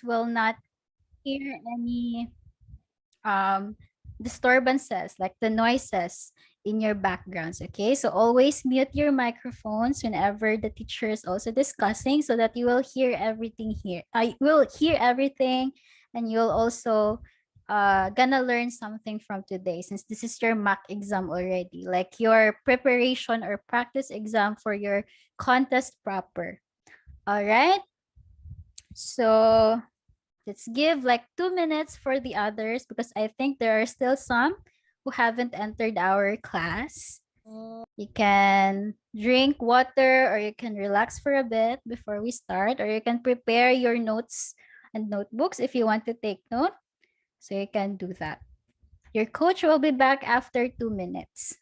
will not hear any disturbances like the noises in your backgrounds. Okay, so always mute your microphones whenever the teacher is also discussing so that you will hear everything here. I will hear everything, and you'll also gonna learn something from today, since this is your mock exam already, like your preparation or practice exam for your contest proper. All right, so let's give like 2 minutes for the others, because I think there are still some who haven't entered our class. You can drink water, or you can relax for a bit before we start, or you can prepare your notes and notebooks if you want to take note. So you can do that. Your coach will be back after 2 minutes.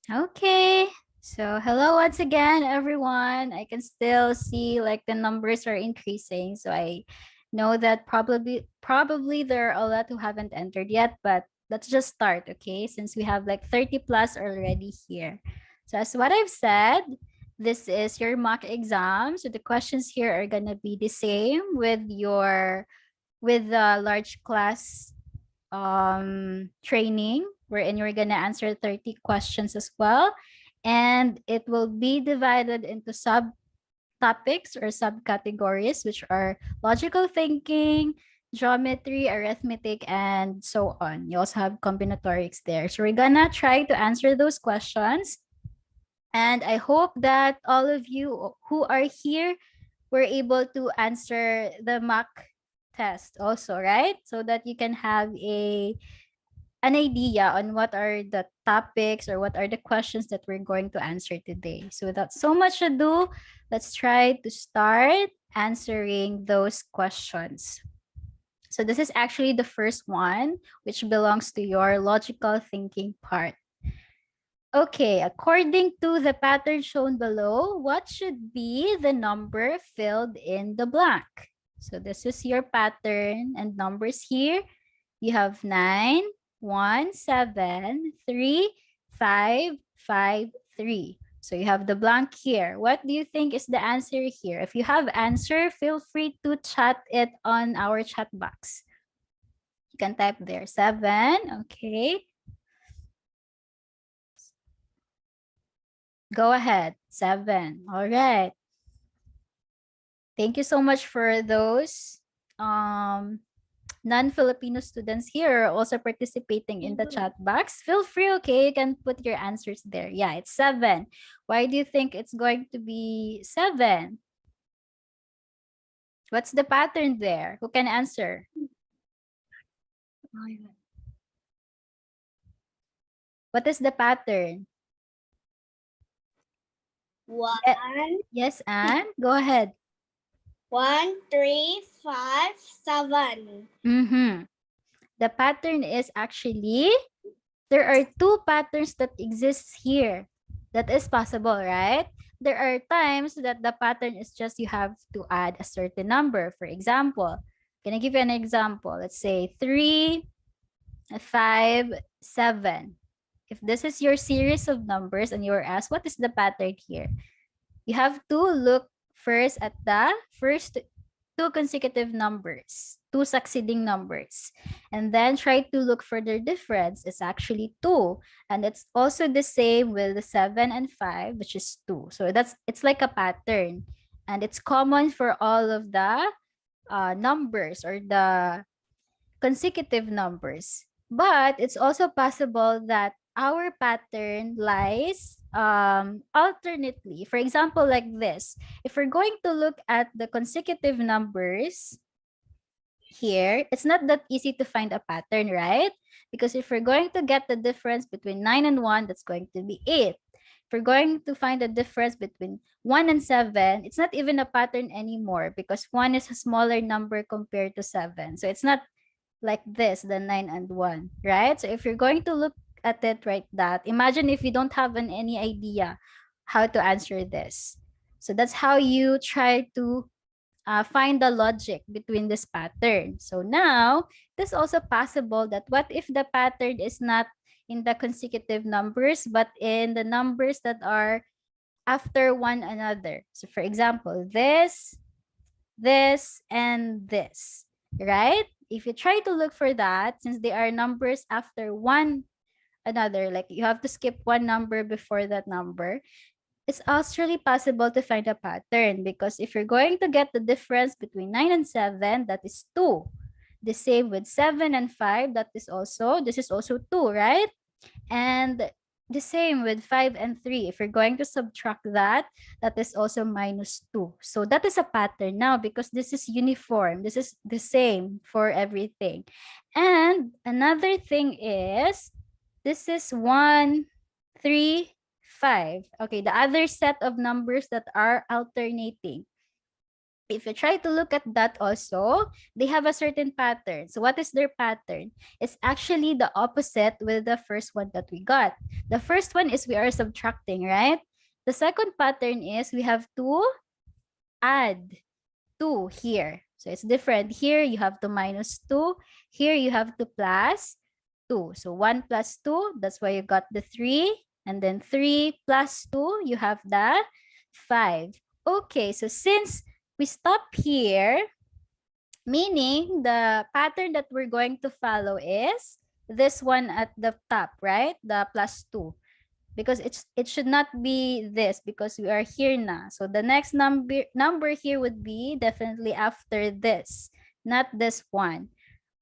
Okay. So hello once again, everyone. I can still see like the numbers are increasing. So I know that probably there are a lot who haven't entered yet, but let's just start, okay? Since we have like 30 plus already here. So as what I've said, this is your mock exam. So the questions here are gonna be the same with the large class training, wherein you're gonna answer 30 questions as well. And it will be divided into subtopics or subcategories, which are logical thinking, geometry, arithmetic, and so on. You also have combinatorics there. So we're gonna try to answer those questions. And I hope that all of you who are here were able to answer the mock test also, right? So that you can have an idea on what are the topics or what are the questions that we're going to answer today. So without so much ado, let's try to start answering those questions. So this is actually the first one, which belongs to your logical thinking part. Okay, according to the pattern shown below, what should be the number filled in the blank? So this is your pattern and numbers here. You have 9, 1, 7, 3, 5, 5, 3. So you have the blank here. What do you think is the answer here? If you have answer, feel free to chat it on our chat box. You can type there 7. Okay. Go ahead. 7. All right. Thank you so much for those non-Filipino students here are also participating in the chat box. Feel free, okay? You can put your answers there. Yeah, it's 7. Why do you think it's going to be 7? What's the pattern there? Who can answer? What is the pattern? Yes, Anne? Go ahead. 1, 3, 5, 7. The pattern is actually, there are 2 patterns that exist here. That is possible, right? there are times that the pattern is just you have to add a certain number. For example, can I give you an example? Let's say 3, 5, 7. If this is your series of numbers and you're asked, what is the pattern here? You have to look first at the first two consecutive numbers, two succeeding numbers, and then try to look for their difference. It's actually 2. And it's also the same with the 7 and 5, which is 2. So it's like a pattern. And it's common for all of the numbers or the consecutive numbers. But it's also possible that our pattern lies alternately. For example, like this. If we're going to look at the consecutive numbers here, it's not that easy to find a pattern, right? Because if we're going to get the difference between 9 and 1, that's going to be 8. If we're going to find the difference between 1 and 7, it's not even a pattern anymore because 1 is a smaller number compared to 7. So it's not like this, the 9 and 1, right? So if you're going to look at it like that, imagine if you don't have any idea how to answer this. So that's how you try to find the logic between this pattern. So now, it is also possible that what if the pattern is not in the consecutive numbers, but in the numbers that are after one another. So for example, this, and this, right? If you try to look for that, since they are numbers after one another, like you have to skip one number before that number, it's actually possible to find a pattern because if you're going to get the difference between 9 and 7, that is 2. The same with 7 and 5, this is also 2, right? And the same with 5 and 3. If you're going to subtract that, that is also minus 2. So that is a pattern now because this is uniform. This is the same for everything. And another thing is, this is 1, 3, 5. Okay, the other set of numbers that are alternating. If you try to look at that also, they have a certain pattern. So what is their pattern? It's actually the opposite with the first one that we got. The first one is we are subtracting, right? The second pattern is we have to add 2 here. So it's different. Here you have to minus 2. Here you have to plus 2. So 1 plus 2, that's why you got the 3. And then 3 plus 2, you have the 5. Okay, so since we stop here, meaning the pattern that we're going to follow is this one at the top, right? The plus 2. Because it should not be this because we are here now. So the next number here would be definitely after this, not this one.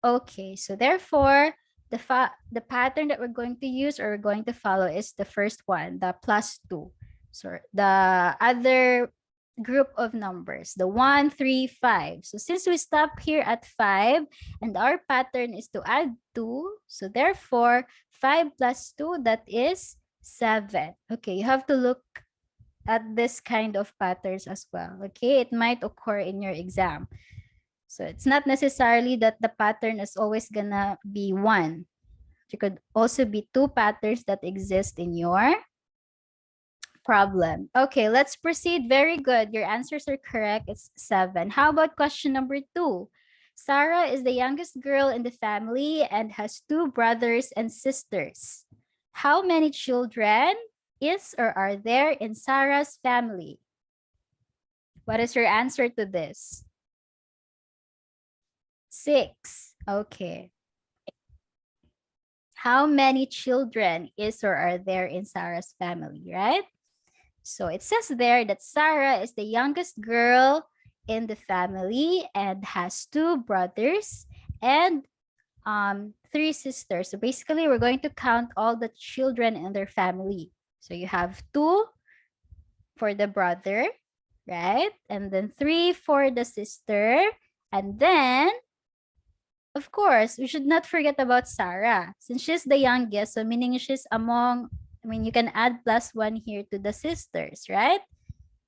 Okay, so therefore, the pattern that we're going to use or we're going to follow is the first one, the plus 2. So the other group of numbers, the 1, 3, 5. So since we stop here at 5 and our pattern is to add 2, so therefore 5 plus 2, that is 7. Okay, you have to look at this kind of patterns as well. Okay, it might occur in your exam. So it's not necessarily that the pattern is always gonna be 1. There could also be 2 patterns that exist in your problem. Okay, let's proceed. Very good. Your answers are correct. It's 7. How about question number 2? Sarah is the youngest girl in the family and has 2 brothers and sisters. How many children is or are there in Sarah's family? What is your answer to this? 6. Okay. How many children is or are there in Sarah's family, right? So it says there that Sarah is the youngest girl in the family and has 2 brothers and 3 sisters. So basically, we're going to count all the children in their family. So you have 2 for the brother, right? And then 3 for the sister. And then, of course, we should not forget about Sarah. Since she's the youngest, so meaning she's among, you can add +1 here to the sisters, right?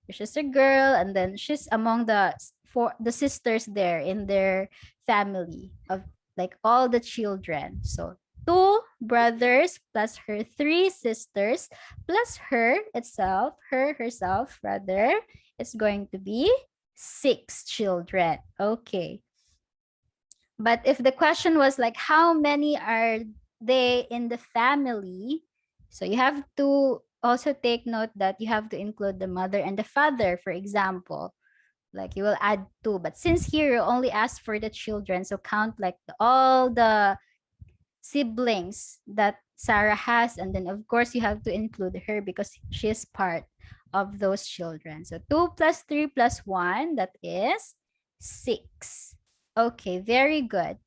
She's a girl, and then she's among the sisters there in their family of like all the children. So 2 brothers plus her 3 sisters plus herself rather, is going to be 6 children. Okay. But if the question was like, how many are they in the family? So you have to also take note that you have to include the mother and the father, for example. Like you will add 2. But since here you only ask for the children, so count like all the siblings that Sarah has. And then, of course, you have to include her because she is part of those children. So 2 plus 3 plus 1, that is 6. Okay, very good.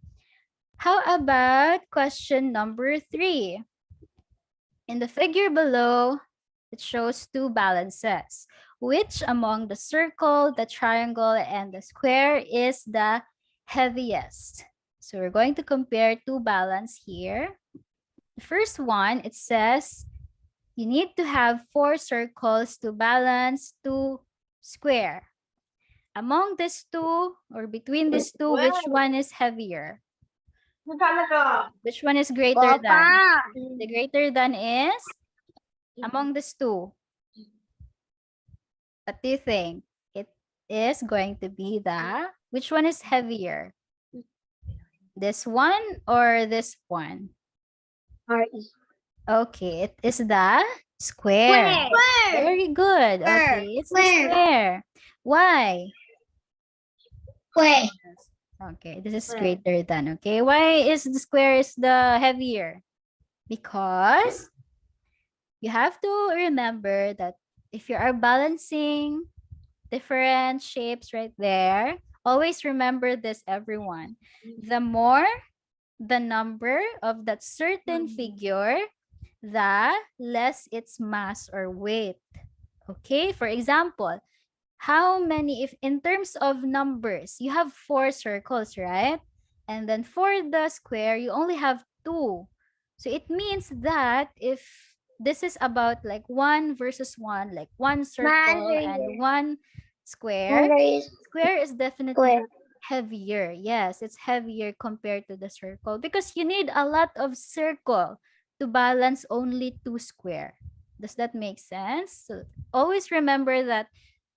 How about question number 3? In the figure below, it shows 2 balances. Which among the circle, the triangle, and the square is the heaviest? So we're going to compare 2 balance here. The first one, it says you need to have 4 circles to balance 2 square. Among these 2 or between these 2, which one is heavier? Which one is greater than? The greater than is among these 2. What do you think? It is going to be the, which one is heavier? This one or this one? Okay, it is the square. Very good. Okay, it's the square. Why? Okay, this is greater than. Okay, why is the square is the heavier? Because you have to remember that if you are balancing different shapes right there, always remember this, everyone. The more the number of that certain figure, the less its mass or weight. Okay, for example, how many, if in terms of numbers, you have 4 circles, right? And then for the square, you only have 2. So it means that if this is about like 1 versus 1, like 1 circle and 1 square, square is definitely heavier. Yes, it's heavier compared to the circle because you need a lot of circle to balance only 2 square. Does that make sense? So always remember that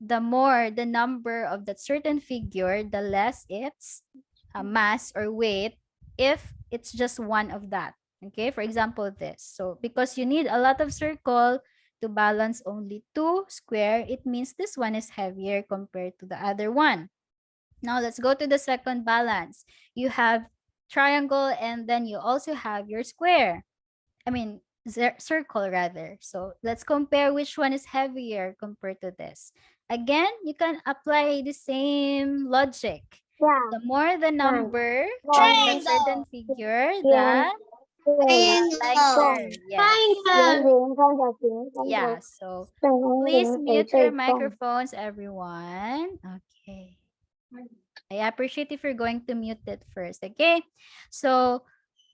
the more the number of that certain figure, the less its mass or weight if it's just one of that. Okay, for example, this. So because you need a lot of circle to balance only 2 square, it means this one is heavier compared to the other one. Now let's go to the second balance. You have triangle and then you also have your square. I mean, circle rather. So let's compare which one is heavier compared to this. Again, you can apply the same logic. The more the number of the certain figure, the lighter. Yes. Yeah. So please mute your microphones, everyone. Okay. I appreciate if you're going to mute it first. Okay. So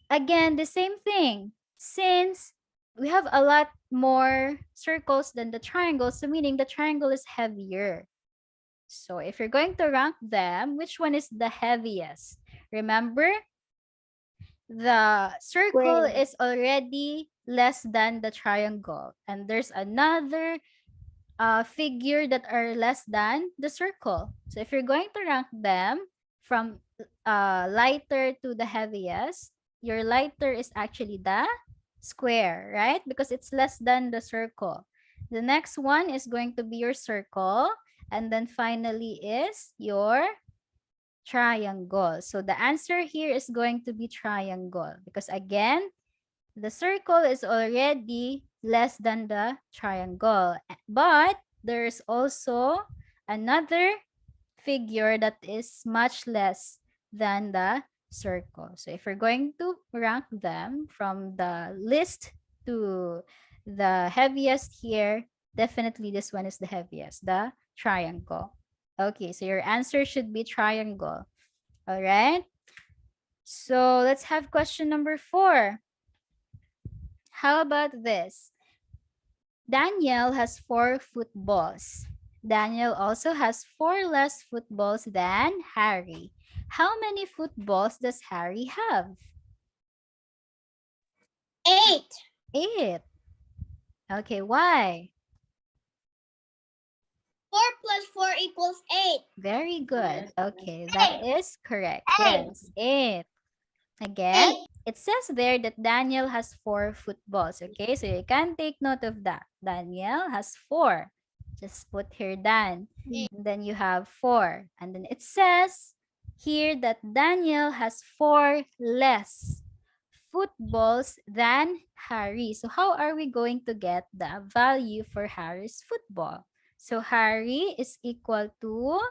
again, the same thing. Since we have a lot more circles than the triangles, so meaning the triangle is heavier. So if you're going to rank them, which one is the heaviest? Remember, the circle is already less than the triangle. And there's another figure that are less than the circle. So if you're going to rank them from lighter to the heaviest, your lighter is actually the square, right? Because it's less than the circle. The next one is going to be your circle. And then finally is your triangle. So the answer here is going to be triangle. Because again, the circle is already less than the triangle. But there's also another figure that is much less than the circle. So if we're going to rank them from the list to the heaviest here, definitely this one is the heaviest, the triangle. Okay, so your answer should be triangle. All right. So let's have question number 4. How about this? Daniel has 4 footballs. Daniel also has 4 less footballs than Harry. How many footballs does Harry have? 8. 8. Okay, why? 4 plus 4 equals 8. Very good. Okay, that is correct. Yes, 8. Again, it says there that Daniel has 4 footballs. Okay, so you can take note of that. Daniel has 4. Just put here Dan. And then you have 4. And then it says here that Daniel has 4 less footballs than Harry. So how are we going to get the value for Harry's football? So Harry is equal to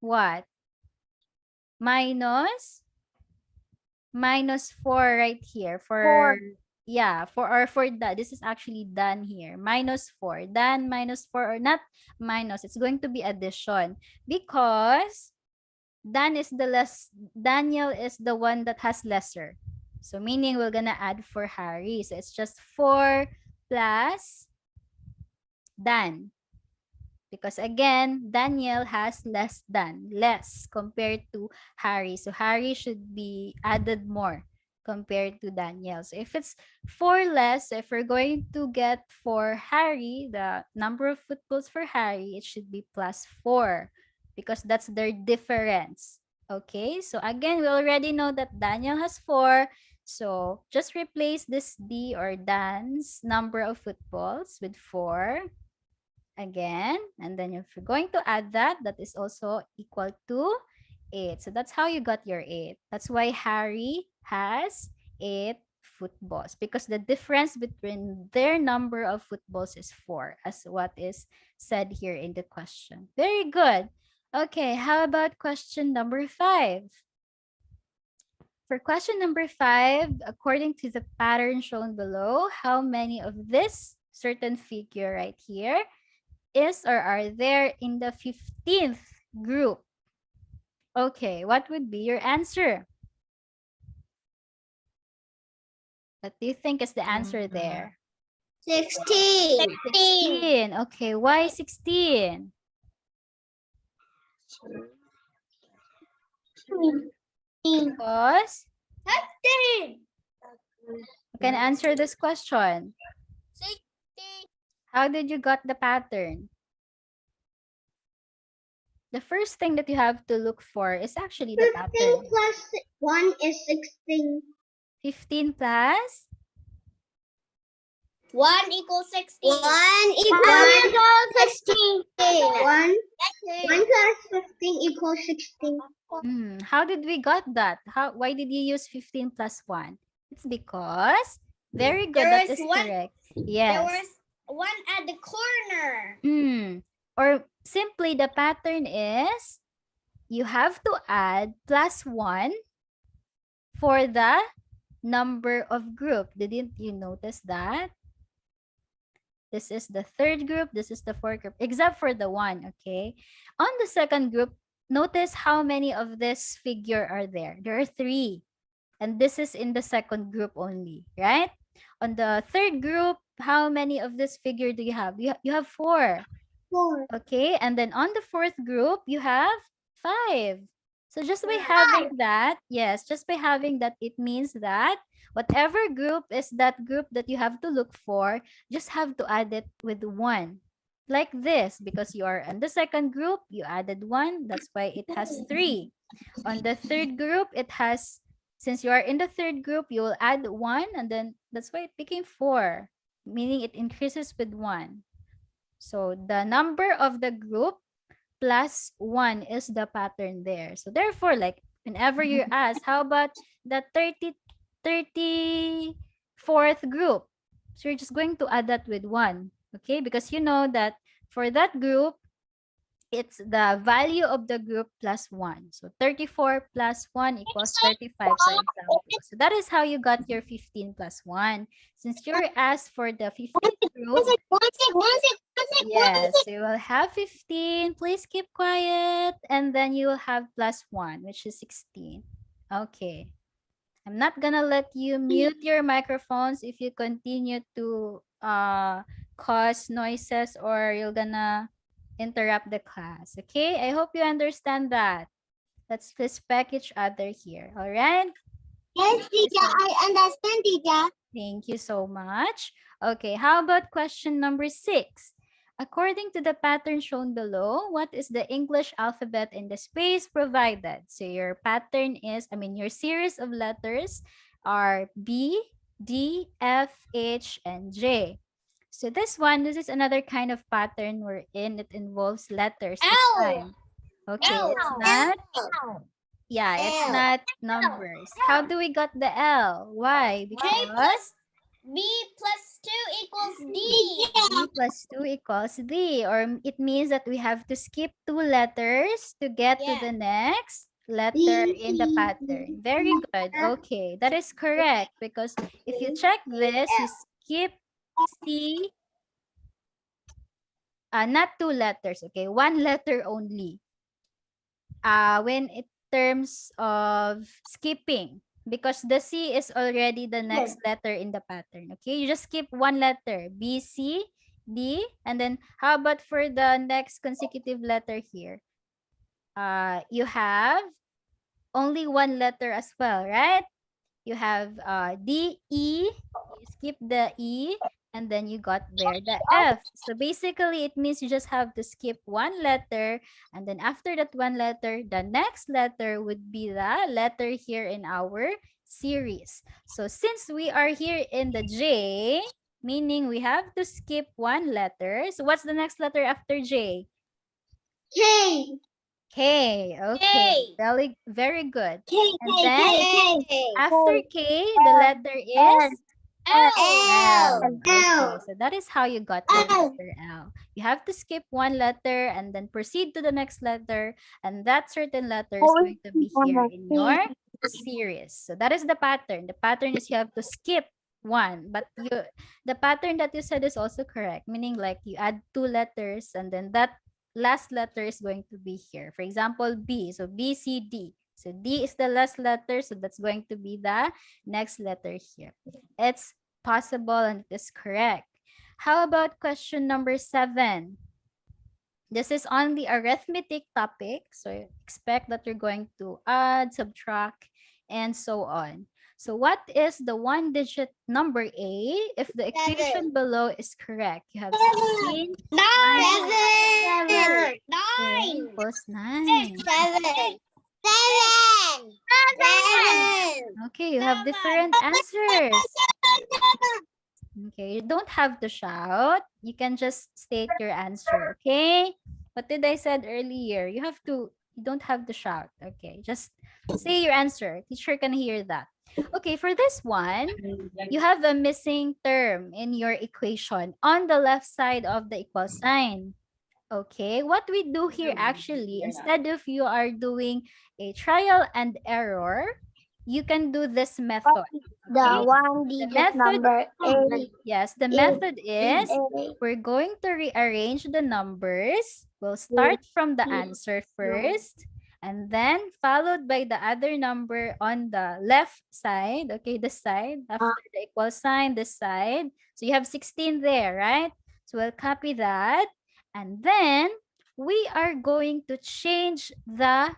what? Minus 4 right here for for that. This is actually done here. Minus 4. Dan minus 4 or not minus. It's going to be addition because Daniel is the one that has lesser. So meaning we're gonna add for Harry. So it's just 4 plus Dan. Because again, Daniel has less compared to Harry. So Harry should be added more compared to Daniel. So if it's 4 less, so if we're going to get for Harry, the number of footballs for Harry, it should be plus 4 because that's their difference. Okay, so again, we already know that Daniel has 4. So just replace this D or Dan's number of footballs with 4 again, and then if you're going to add that, that is also equal to 8. So that's how you got your 8. That's why Harry has 8 footballs because the difference between their number of footballs is 4, as what is said here in the question. Very good. Okay, how about question number 5? For question number 5, according to the pattern shown below, how many of this certain figure right here is or are there in the 15th group? Okay, what would be your answer? What do you think is the answer there? 16. 16. Okay, why 16? Because 16. you can answer this question. 16. How did you got the pattern? The first thing that you have to look for is actually the 15 pattern. plus 1 is 16. 15 plus 1 equals 16. 1 equals 16. 1 plus 15 equals 16. How did we got that? Why did you use 15 plus 1? It's because, very good, that is correct. Yes. There was 1 at the corner. Or simply the pattern is you have to add plus 1 for the number of group. Didn't you notice that? This is the third group. This is the fourth group, except for the 1, okay? On the second group, notice how many of this figure are there. There are 3. And this is in the second group only, right? On the third group, how many of this figure do you have? You have 4. 4. Okay, and then on the fourth group, you have 5. So just by having that, yes, just by having that, it means that whatever group is that group that you have to look for, just have to add it with 1. Like this, because you are in the second group, you added 1, that's why it has 3. On the third group, it has, since you are in the third group, you will add 1, and then that's why it became 4, meaning it increases with 1. So the number of the group plus 1 is the pattern there. So therefore, like whenever you're asked, how about the 34th group? So you're just going to add that with 1, okay? Because you know that for that group, it's the value of the group plus 1. So 34 plus 1 equals 35, for example. So that is how you got your 15 plus 1. Since you're asked for the 15th group, yes, you will have 15. Please keep quiet. And then you will have plus 1, which is 16. Okay. I'm not gonna let you mute your microphones if you continue to cause noises or you're gonna interrupt the class. Okay? I hope you understand that. Let's respect each other here. All right? Yes, teacher, I understand, teacher. Thank you so much. Okay, how about question number 6? According to the pattern shown below, what is the English alphabet in the space provided? So your pattern is, your series of letters are B, D, F, H, and J. So this is another kind of pattern wherein it involves letters this L. time. Okay, it's L. not, it's L. not numbers. How do we got the L? Why? J Because plus B plus 2 equals D. B plus 2 equals D, or it means that we have to skip 2 letters to get to the next letter in the pattern. Very good. Okay, that is correct because if you check this, you skip C, not 2 letters, okay? 1 letter only. When in terms of skipping, because the C is already the next letter in the pattern. Okay, you just skip 1 letter, B, C, D, and then how about for the next consecutive letter here? You have only 1 letter as well, right? You have D, E, you skip the E, and then you got there the F. So basically, it means you just have to skip 1 letter, and then after that 1 letter, the next letter would be the letter here in our series. So since we are here in the J, meaning we have to skip 1 letter. So what's the next letter after J? K. K. Okay. Very, very good. K. And then K. after K, the letter is L. L. Okay, so that is how you got the letter L. You have to skip 1 letter and then proceed to the next letter, and that certain letter is going to be here in your series. So that is the pattern. The pattern is you have to skip 1, but the pattern that you said is also correct, meaning like you add 2 letters and then that last letter is going to be here. For example, B. So B, C, D. So D is the last letter, so that's going to be the next letter here. It's possible and it is correct. How about question number 7? This is on the arithmetic topic. So expect that you're going to add, subtract, and so on. So what is the 1-digit number A if the equation below is correct? You have 16 Nine. equals 9. Seven. Okay, you have different answers. Okay, you don't have to shout. You can just state your answer, okay? What did I said earlier? You don't have to shout. Okay, just say your answer. Teacher can hear that. Okay, for this one, you have a missing term in your equation on the left side of the equal sign. Okay, what we do here actually, instead of you are doing a trial and error, you can do this method. The Okay? one-digit number A. Yes, the method is we're going to rearrange the numbers. We'll start from the answer first and then followed by the other number on the left side. Okay, the side after the equal sign, this side. So you have 16 there, right? So we'll copy that. And then we are going to change the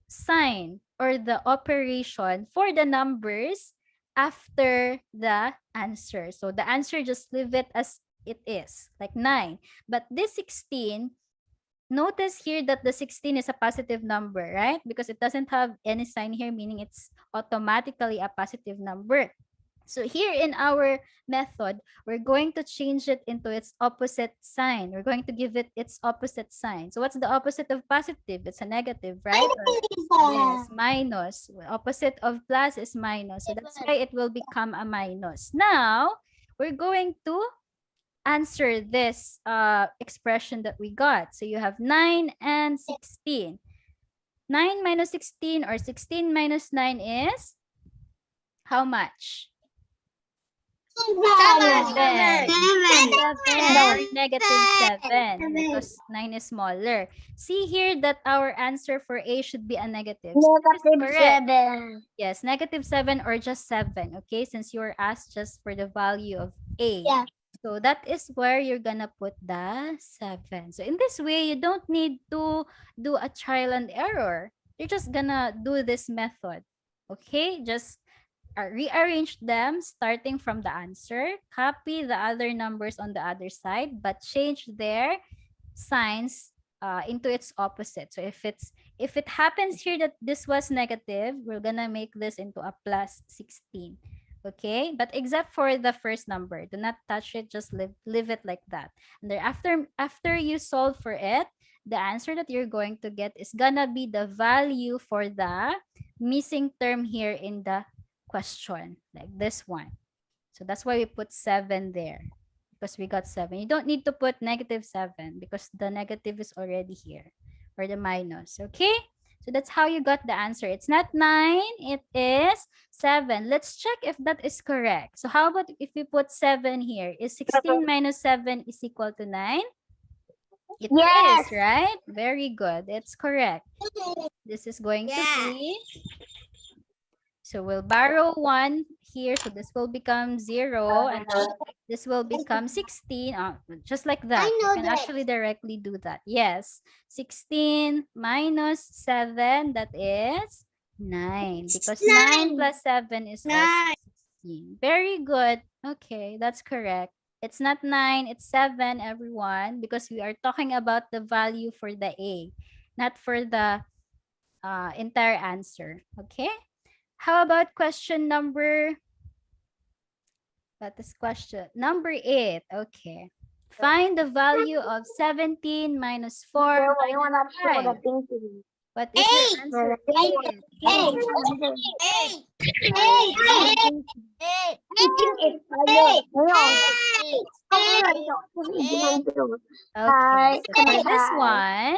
sign or the operation for the numbers after the answer. So the answer, just leave it as it is, like 9. But this 16, notice here that the 16 is a positive number, right? Because it doesn't have any sign here, meaning it's automatically a positive number. So here in our method, we're going to change it into its opposite sign. We're going to give it its opposite sign. So what's the opposite of positive? It's a negative, right? Yes, minus. Opposite of plus is minus. So that's why it will become a minus. Now, we're going to answer this expression that we got. So you have 9 and 16. 9 minus 16 or 16 minus 9 is how much? 7 or negative 7 because 9 is smaller. See here that our answer for A should be a negative. So this is correct. Yes, negative 7 or just 7. Okay, since you were asked just for the value of A. Yeah. So that is where you're gonna put the 7. So in this way, you don't need to do a trial and error. You're just gonna do this method. Okay, just rearrange them starting from the answer, copy the other numbers on the other side, but change their signs into its opposite. So if it happens here that this was negative, we're gonna make this into a plus 16. Okay, but except for the first number, do not touch it, just leave it like that. And then after you solve for it, the answer that you're going to get is gonna be the value for the missing term here in the question, like this one. So that's why we put 7 there, because we got 7. You don't need to put -7 because the negative is already here, or the minus. Okay, so that's how you got the answer. It's not 9, it is 7. Let's check if that is correct. So how about if we put 7 here? Is 16 minus 7 is equal to 9? It Yes. is, right? Very good. It's correct. This is going to be, so we'll borrow 1 here. So this will become 0, and then this will become 16. Just like that. You can actually directly do that. Yes. 16 minus 7, that is 9. Because 9 plus 7 is also 16. Very good. Okay, that's correct. It's not 9, it's 7, everyone, because we are talking about the value for the A, not for the entire answer. Okay? How about question number, that is question number 8. Okay. Find the value of 17 minus 4 minus 5. What is your answer? 8. Okay, so for this one,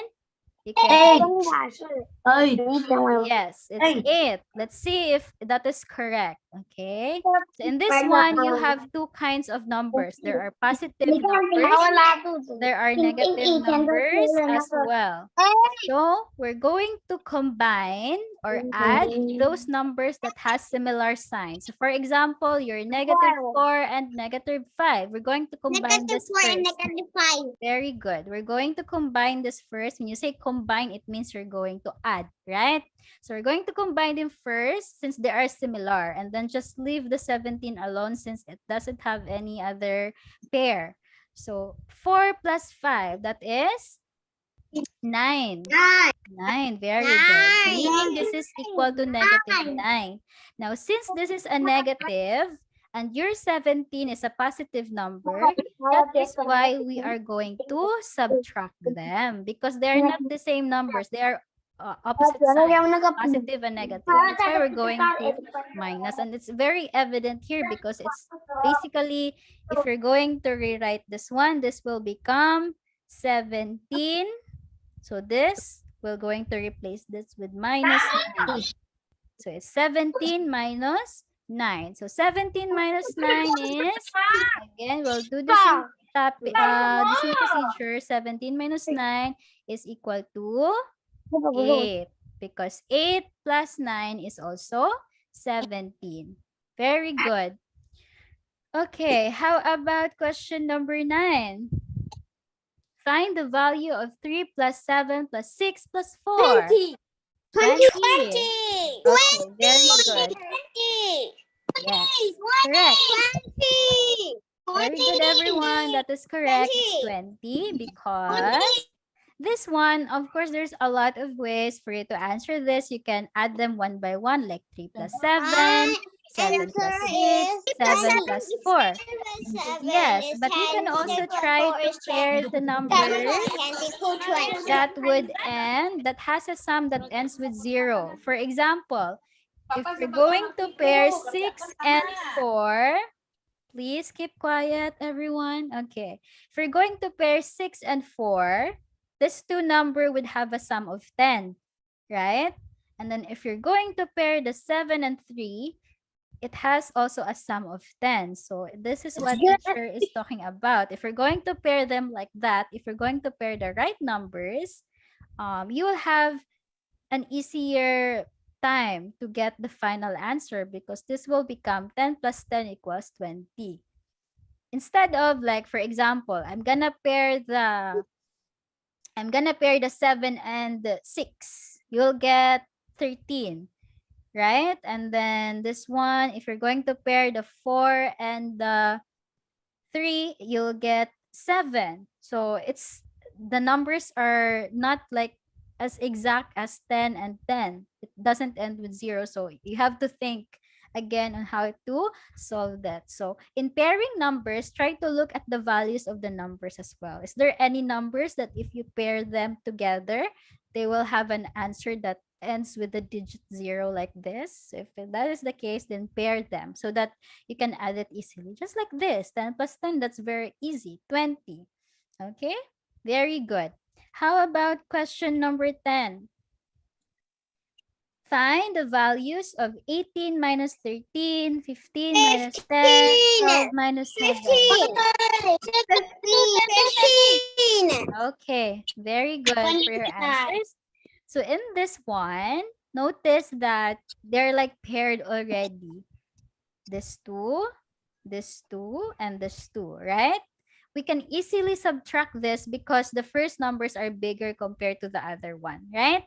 you can, yes, it's 8. Let's see if that is correct. Okay. So in this one, you have two kinds of numbers. There are positive numbers. There are negative numbers as well. So we're going to combine or add those numbers that has similar signs. So for example, your -4 and -5. We're going to combine this first. Very good. We're going to combine this first. When you say combine, it means you're going to add, right? So we're going to combine them first since they are similar, and then just leave the 17 alone since it doesn't have any other pair. So 4 plus 5, that is 9. 9. Very good. So meaning this is equal to -9. Now, since this is a negative and your 17 is a positive number, that is why we are going to subtract them because they are not the same numbers. They are opposite signs, positive and negative. That's why we're going to minus. And it's very evident here because it's basically, if you're going to rewrite this one, this will become 17. So this, we're going to replace this with -9. So it's 17 minus 9. So 17 minus 9 is, again, we'll do the same procedure. 17 minus 9 is equal to 8 because 8 plus 9 is also 17. Very good. Okay, how about question number 9? Find the value of 3 plus 7 plus 6 plus 4. 20. Okay, very good. Yes, correct. Very good, everyone. That is correct. It's 20 because this one, of course, there's a lot of ways for you to answer this. You can add them one by one, like 3 plus 7, 7 plus 6, 7 plus 4. Yes, but you can also try to pair the numbers that has a sum that ends with 0. For example, if you're going to pair 6 and 4, please keep quiet, everyone. Okay. If you're going to pair 6 and 4, this two number would have a sum of 10, right? And then if you're going to pair the 7 and 3, it has also a sum of 10. So this is what teacher is talking about. If you're going to pair them like that, if you're going to pair the right numbers, you will have an easier time to get the final answer because this will become 10 plus 10 equals 20. Instead of, like, for example, I'm gonna pair the 7 and the 6. You'll get 13. right? And then this one, if you're going to pair the 4 and the 3, you'll get 7. So it's the numbers are not like as exact as 10 and 10. It doesn't end with 0. So you have to think again on how to solve that. So in pairing numbers, try to look at the values of the numbers as well. Is there any numbers that if you pair them together, they will have an answer that ends with the digit 0 like this? If that is the case, then pair them so that you can add it easily. Just like this, 10 plus 10, that's very easy, 20. Okay, very good. How about question number 10? Find the values of 18 minus 13, 15 minus 10, 12 minus 7. 15. Okay, very good for your answers. So in this one, notice that they're like paired already. This two, and this 2, right? We can easily subtract this because the first numbers are bigger compared to the other one, right?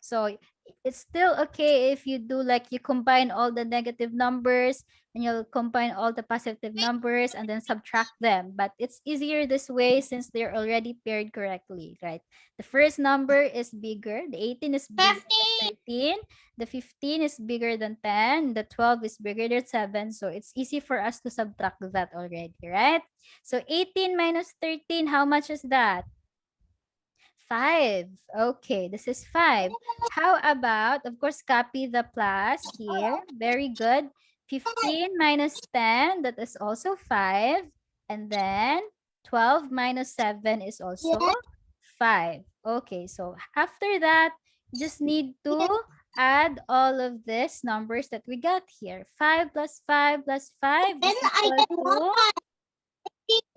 So it's still okay if you do like you combine all the negative numbers and you'll combine all the positive numbers and then subtract them. But it's easier this way since they're already paired correctly, right? The first number is bigger. The 18 is bigger than 13. The 15 is bigger than 10. The 12 is bigger than 7. So it's easy for us to subtract that already, right? So 18 minus 13, how much is that? 5. Okay, this is 5. How about, of course, copy the plus here. Very good. 15 minus 10, that is also 5. And then 12 minus 7 is also 5. Okay, so after that, you just need to add all of these numbers that we got here. 5 plus 5 plus 5 is equal to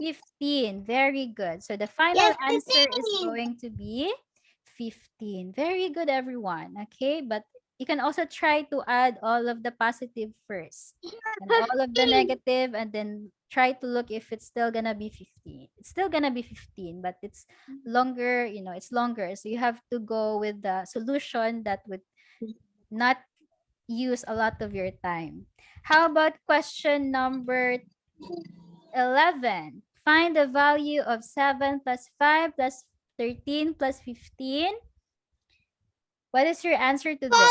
15. Very good. So the final answer is going to be 15. Very good, everyone. Okay, but you can also try to add all of the positive first and all of the negative, and then try to look if it's still gonna be 15. It's still gonna be 15, but it's longer, it's longer. So you have to go with the solution that would not use a lot of your time. How about question number 11. Find the value of 7 plus 5 plus 13 plus 15. What is your answer to this? 40.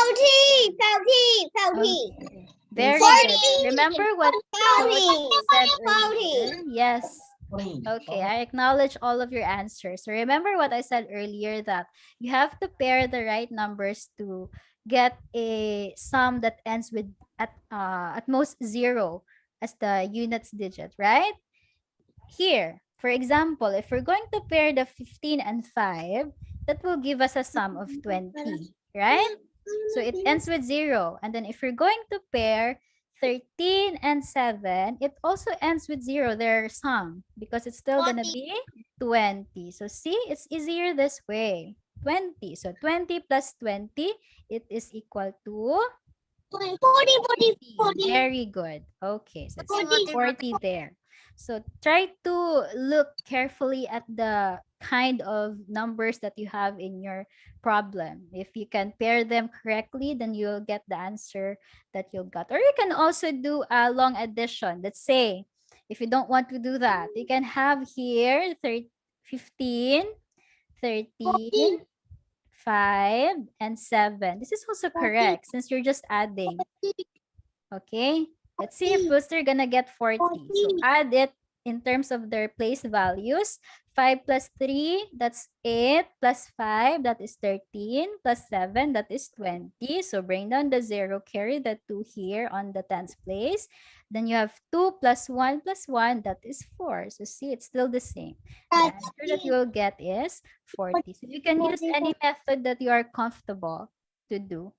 Okay. Very good. Remember what Coach said earlier? Yes. Okay, I acknowledge all of your answers. So remember what I said earlier, that you have to pair the right numbers to get a sum that ends with at most 0 as the units digit, right? Here, for example, if we're going to pair the 15 and 5, that will give us a sum of 20, right? So it ends with 0. And then if we're going to pair 13 and 7, it also ends with 0, their sum, because it's still going to be 20. So see, it's easier this way. 20. So 20 plus 20, it is equal to 40. Very good. Okay, so it's 40 there. So try to look carefully at the kind of numbers that you have in your problem. If you can pair them correctly, then you'll get the answer that you got. Or you can also do a long addition. Let's say, if you don't want to do that, you can have here 15, 13, 5, and 7. This is also correct since you're just adding. Okay, let's see if we're gonna get 40. So add it in terms of their place values. 5 plus 3, that's 8, plus 5, that is 13, plus 7, that is 20. So bring down the 0, carry the 2 here on the tens place. Then you have 2 plus 1 plus 1, that is 4. So see, it's still the same. The answer that you will get is 40. So you can use any method that you are comfortable to do.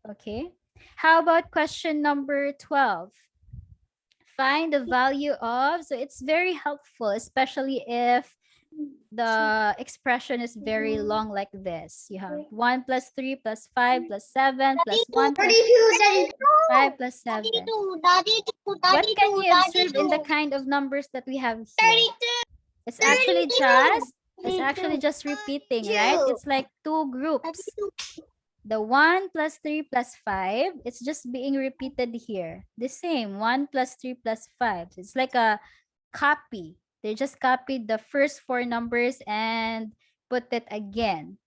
Okay. How about question number 12? Find the value of, so it's very helpful, especially if the expression is very long like this. You have 1 plus 3 plus 5 plus 7 plus 1 plus 5 plus 7. What can you observe in the kind of numbers that we have here? It's actually just repeating, right? It's like two groups. The 1 plus 3 plus 5, it's just being repeated here. The same, 1 plus 3 plus 5. It's like a copy. They just copied the first four numbers and put it again.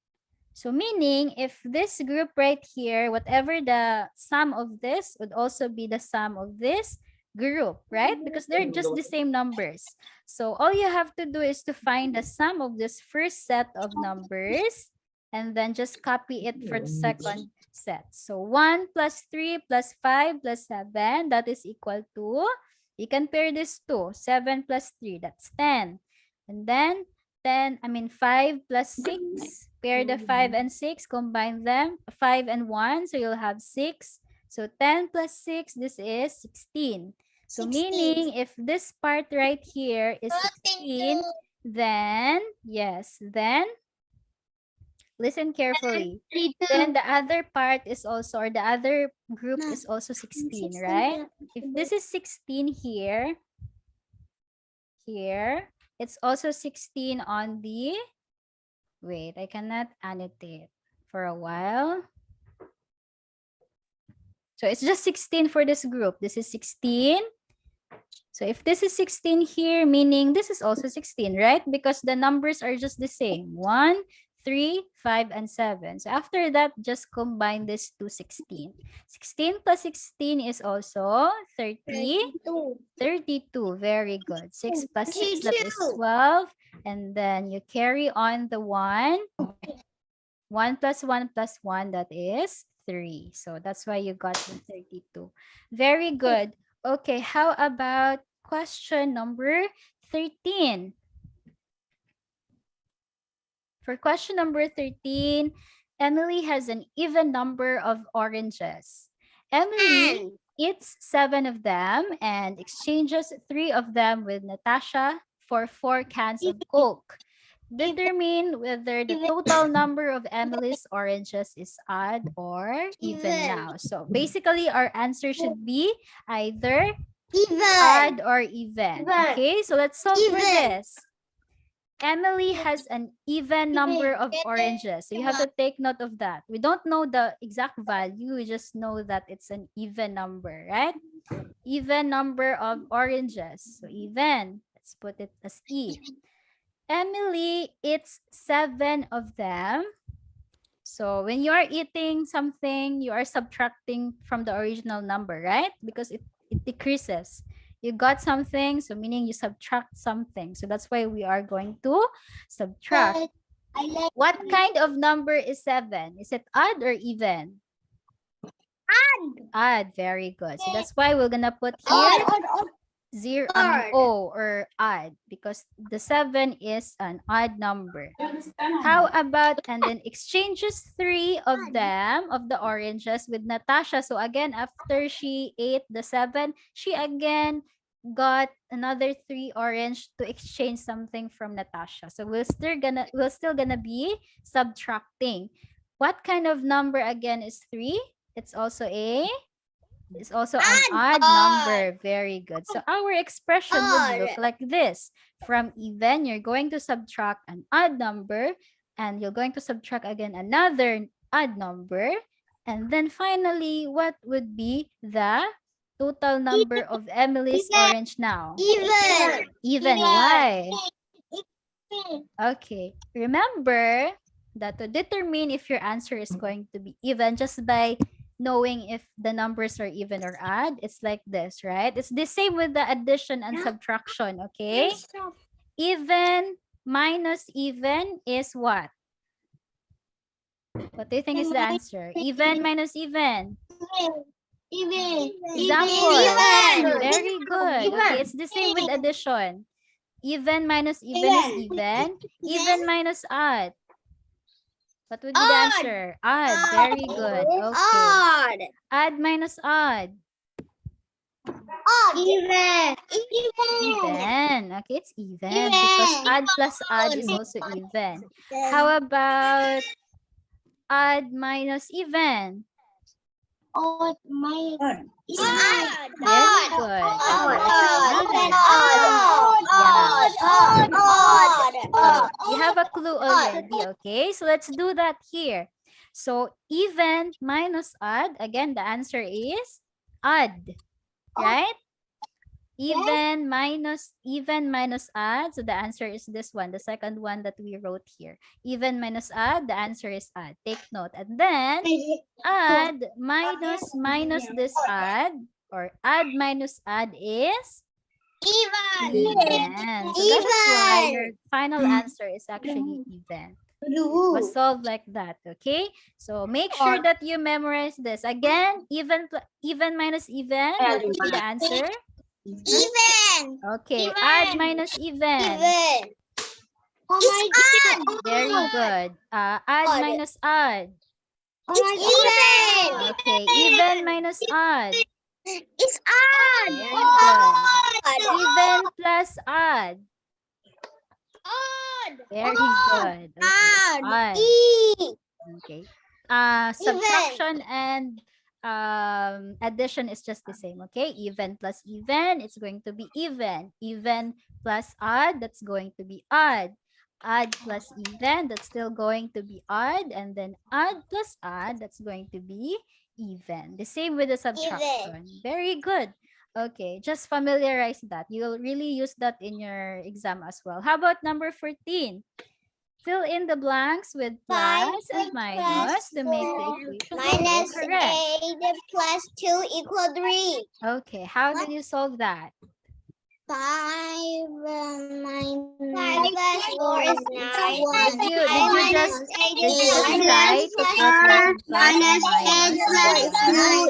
So meaning, if this group right here, whatever the sum of this would also be the sum of this group, right? Because they're just the same numbers. So all you have to do is to find the sum of this first set of numbers and then just copy it for the second set. So 1 plus 3 plus 5 plus 7, that is equal to, you can pair this to 7 plus 3, that's 10. And then 5 plus 6, pair the 5 and 6, combine them, 5 and 1, so you'll have 6. So 10 plus 6, this is 16. So 16. meaning, if this part right here is 16, then, yes, then, listen carefully. Then the other part is also, or the other group is also 16, right? If this is 16 here, it's also 16 on the, wait, I cannot annotate for a while. So it's just 16 for this group. This is 16. So if this is 16 here, meaning this is also 16, right? Because the numbers are just the same. 1, 3, 5, and 7. So after that, just combine this to 16. 16 plus 16 is also 32. Very good. 6 plus 6, that is 12. And then you carry on the 1. 1 plus 1 plus 1, that is 3. So that's why you got the 32. Very good. Okay, how about question number 13? For question number 13, Emily has an even number of oranges. Emily eats 7 of them and exchanges 3 of them with Natasha for 4 cans of Coke. Determine whether the total number of Emily's oranges is odd or even now. So basically, our answer should be either odd or even. Okay, so let's solve for this. Emily has an even number of oranges. So you have to take note of that. We don't know the exact value. We just know that it's an even number, right? Even number of oranges. So even, let's put it as E. Emily eats 7 of them. So when you are eating something, you are subtracting from the original number, right? Because it decreases. You got something, so meaning you subtract something. So that's why we are going to subtract. What kind of number is 7? Is it odd or even? Odd, very good. So that's why we're gonna put here zero, O or odd, because the 7 is an odd number. How about, and then exchanges 3 of them, of the oranges with Natasha. So again, after she ate the 7, she again got another 3 orange to exchange something from Natasha. So we're still gonna be subtracting. What kind of number again is 3? It's also an odd number. Very good. So our expression would look like this. From even, you're going to subtract an odd number, and you're going to subtract again another odd number. And then finally, what would be the total number of Emily's orange now? Even. Why? Okay. Remember that to determine if your answer is going to be even, just by knowing if the numbers are even or odd, it's like this, right? It's the same with the addition and subtraction, okay? Even minus even is what? What do you think is the answer? Even minus even. Example. Very good. Okay, it's the same with addition. Even minus even is even. Even minus odd. What would be the answer? Odd. Very good. Okay. Odd minus odd. Even. Okay, it's even because odd plus odd is also even. How about odd minus even? Odd minus Very good. You have a clue already, okay? So let's do that here. So even minus odd, again, the answer is odd, right? Even minus odd. So the answer is this one, the second one that we wrote here. Even minus odd, the answer is odd. Take note. And then add minus this odd, or add minus odd is even. So that is why your final answer is actually even. Was solved like that, okay? So make sure that you memorize this. Again, even minus even, what would be the answer? Even. Okay, add minus even. Even. Oh my God. Very good. Add minus odd. Even. Okay, even minus odd. It's odd. Very good. Even plus odd. Odd. Very good. Okay, Odd. odd. E. Okay. Subtraction and addition is just the same, okay? Even plus even, it's going to be even. Even plus odd, that's going to be odd. Odd plus even, that's still going to be odd. And then odd plus odd, that's going to be even. The same with the subtraction. Very good. Okay, just familiarize that. You'll really use that in your exam as well. How about number 14? Fill in the blanks with plus and minus to make the equation flow Minus correct. 8 plus 2 equal 3. Okay, how did you solve that? 5 plus 4 is 9. Did you just try to put like plus and minus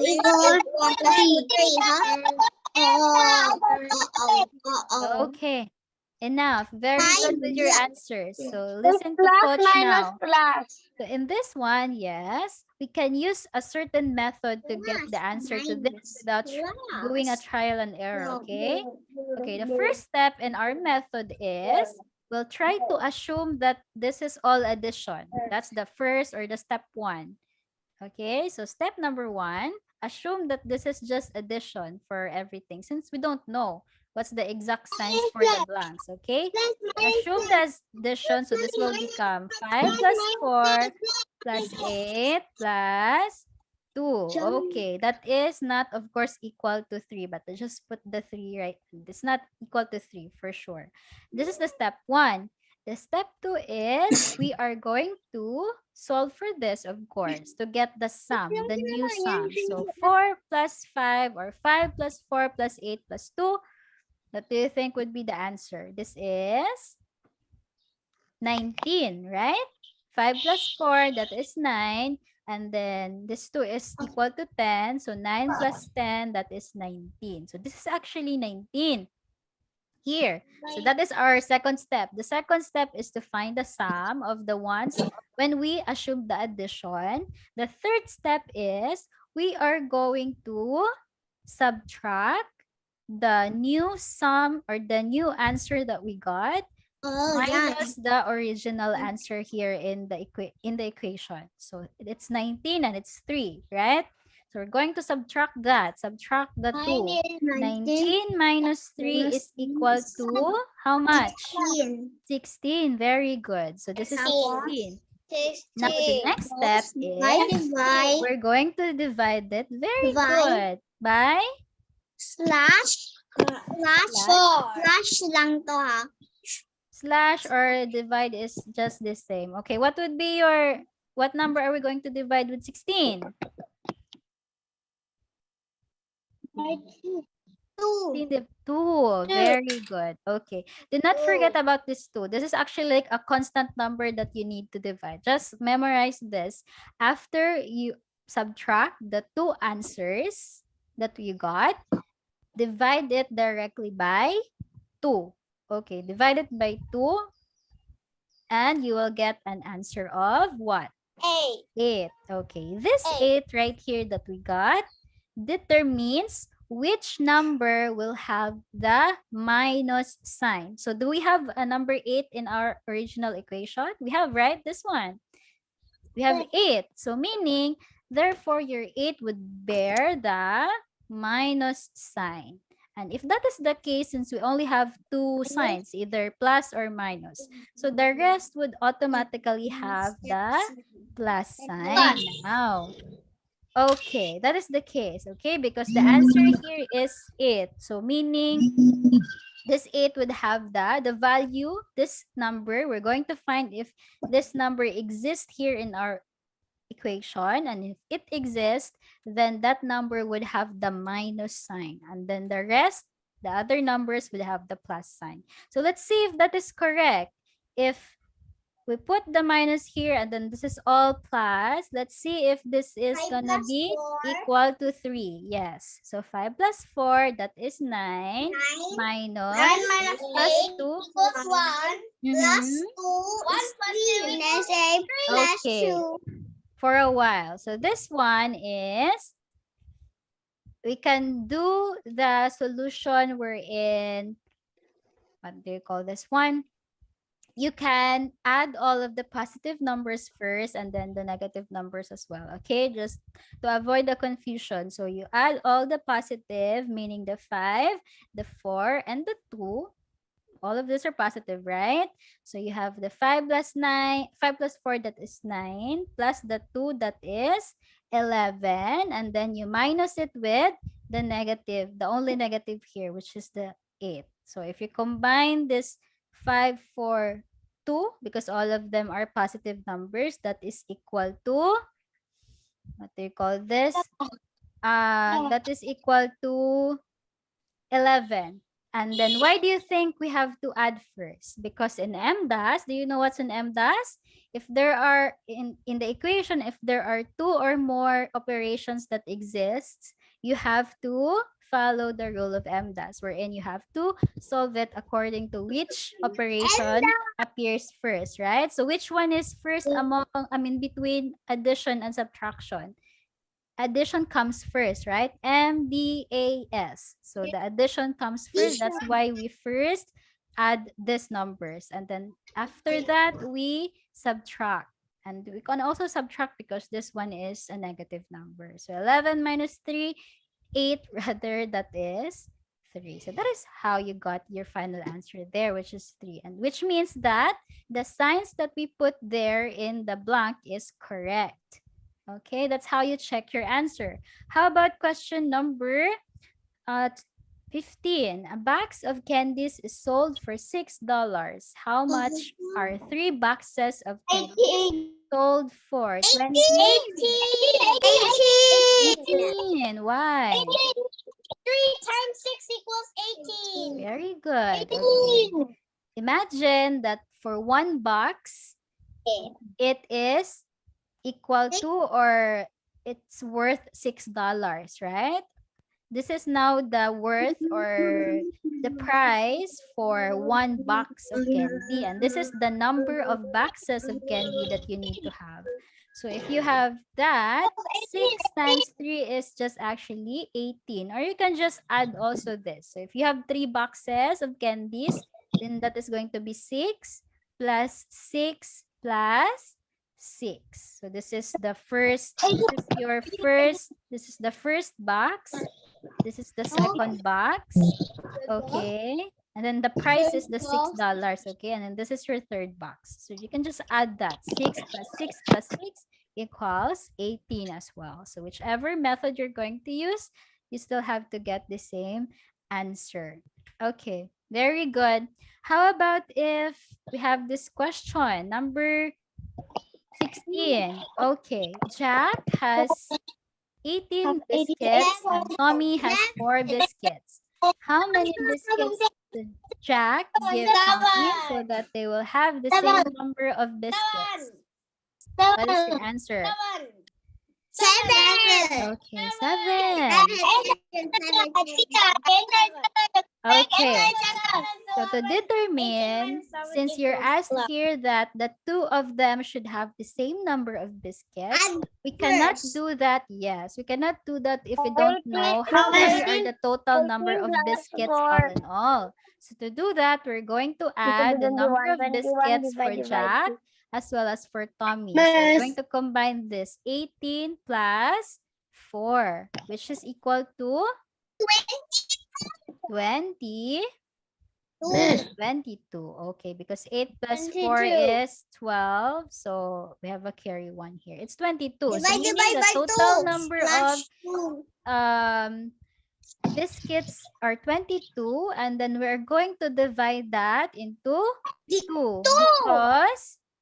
in the blanks? Equals 3, huh? Okay, enough. Very good with your answers. So listen to Plus coach minus now. plus. So in this one, yes, we can use a certain method to get the answer to this without doing a trial and error, okay? Okay, the first step in our method is we'll try to assume that this is all addition. That's the first or the step one. Okay, so step number one, assume that this is just addition for everything since we don't know what's the exact signs for the blanks, okay? Assume that's addition, so this will become 5 plus 4 plus 8 plus 2. Okay, that is not, of course, equal to 3, but I just put the 3 right. It's not equal to 3 for sure. This is the step 1. The step 2 is we are going to solve for this, of course, to get the sum, the new sum. So 4 plus 5 or 5 plus 4 plus 8 plus 2. What do you think would be the answer? This is 19, right? 5 plus 4, that is 9. And then this 2 is equal to 10. So 9 plus 10, that is 19. So this is actually 19 here. So that is our second step. The second step is to find the sum of the ones when we assume the addition. The third step is we are going to subtract the new sum or the new answer that we got minus the original answer here in the equation. So it's 19 and it's 3, right? So we're going to subtract that. Subtract the 2. 19 minus 3 is equal to how much? 16. Very good. So this is 16. Now the next step is we're going to divide it. Very good. By? Slash lang to, ha? Slash or divide is just the same. Okay, what would be what number are we going to divide with 16? 2. Very good. Okay. Do not forget about this 2. This is actually like a constant number that you need to divide. Just memorize this. After you subtract the 2 answers that you got, divide it directly by 2. Okay, divide it by 2 and you will get an answer of what? 8. Okay, this 8 right here that we got determines which number will have the minus sign. So do we have a number 8 in our original equation? We have, right? This one. We have 8. So meaning, therefore, your 8 would bear the minus sign. And if that is the case, since we only have 2 signs, either plus or minus, so the rest would automatically have the plus sign now. Okay, that is the case, okay? Because the answer here is 8. So meaning this 8 would have the value, this number. We're going to find if this number exists here in our equation, and if it exists, then that number would have the minus sign, and then the rest, the other numbers, would have the plus sign. So let's see if that is correct. If we put the minus here and then this is all plus, let's see if this is 5 gonna plus be 4. equal to 3. Yes, so 5 plus 4, that is 9, 9. minus 9 minus 8 plus 8 2. equals 1. Plus 2 1 plus 2 is 8 plus Okay, 2. for a while. So this one is, we can do the solution we're in, what do you call this one? You can add all of the positive numbers first and then the negative numbers as well. Okay, just to avoid the confusion. So you add all the positive, meaning the 5, the 4, and the 2. All of these are positive, right? So you have the 5 plus 9, 5 plus 4, that is 9, plus the 2, that is 11, and then you minus it with the negative, the only negative here, which is the 8. So if you combine this 5, 4, 2, because all of them are positive numbers, that is equal to, what do you call this? That is equal to 11. And then why do you think we have to add first? Because in MDAS, do you know what's in MDAS? If there are, in the equation, if there are 2 or more operations that exist, you have to follow the rule of MDAS, wherein you have to solve it according to which operation appears first, right? So which one is first among, between addition and subtraction? Addition comes first, right? MDAS. So the addition comes first. That's why we first add these numbers. And then after that, we subtract. And we can also subtract because this one is a negative number. So 11 minus 3, 8 rather, that is 3. So that is how you got your final answer there, which is 3. And which means that the signs that we put there in the blank is correct. Okay, that's how you check your answer. How about question number uh, 15? A box of candies is sold for $6. How much are 3 boxes of candies 18. sold for? 20? 18. Why? 3 times 6 equals 18. Very good. Okay. Imagine that for one box, it is equal to, or it's worth $6, right? This is now the worth or the price for one box of candy, and this is the number of boxes of candy that you need to have. So if you have that, 6 times 3 is just actually 18, or you can just add also this. So if you have 3 boxes of candies, then that is going to be 6 plus 6 plus 6. So this is the first, this is the first box. This is the second box. Okay. And then the price is the $6. Okay. And then this is your third box. So you can just add that. 6 plus 6 plus 6 equals 18 as well. So whichever method you're going to use, you still have to get the same answer. Okay. Very good. How about if we have this question, number 16. Okay. Jack has 18 biscuits and Tommy has 4 biscuits. How many biscuits did Jack give Tommy so that they will have the same number of biscuits? What is your answer? 7. Okay, 7. Okay. So to determine, since you're asked here that the 2 of them should have the same number of biscuits, we cannot do that. Yes, we cannot do that if we don't know how many are the total number of biscuits all in all. So to do that, we're going to add the number of biscuits for Jack as well as for Tommy. So we're going to combine this 18 plus 4, which is equal to 20. Two. 22. Okay, because 8 plus 4 22. is 12. So we have a carry 1 here. It's 22. So Divided meaning the by total 2. number of Plus 2. um biscuits are 22, and then we're going to divide that into 2 Two.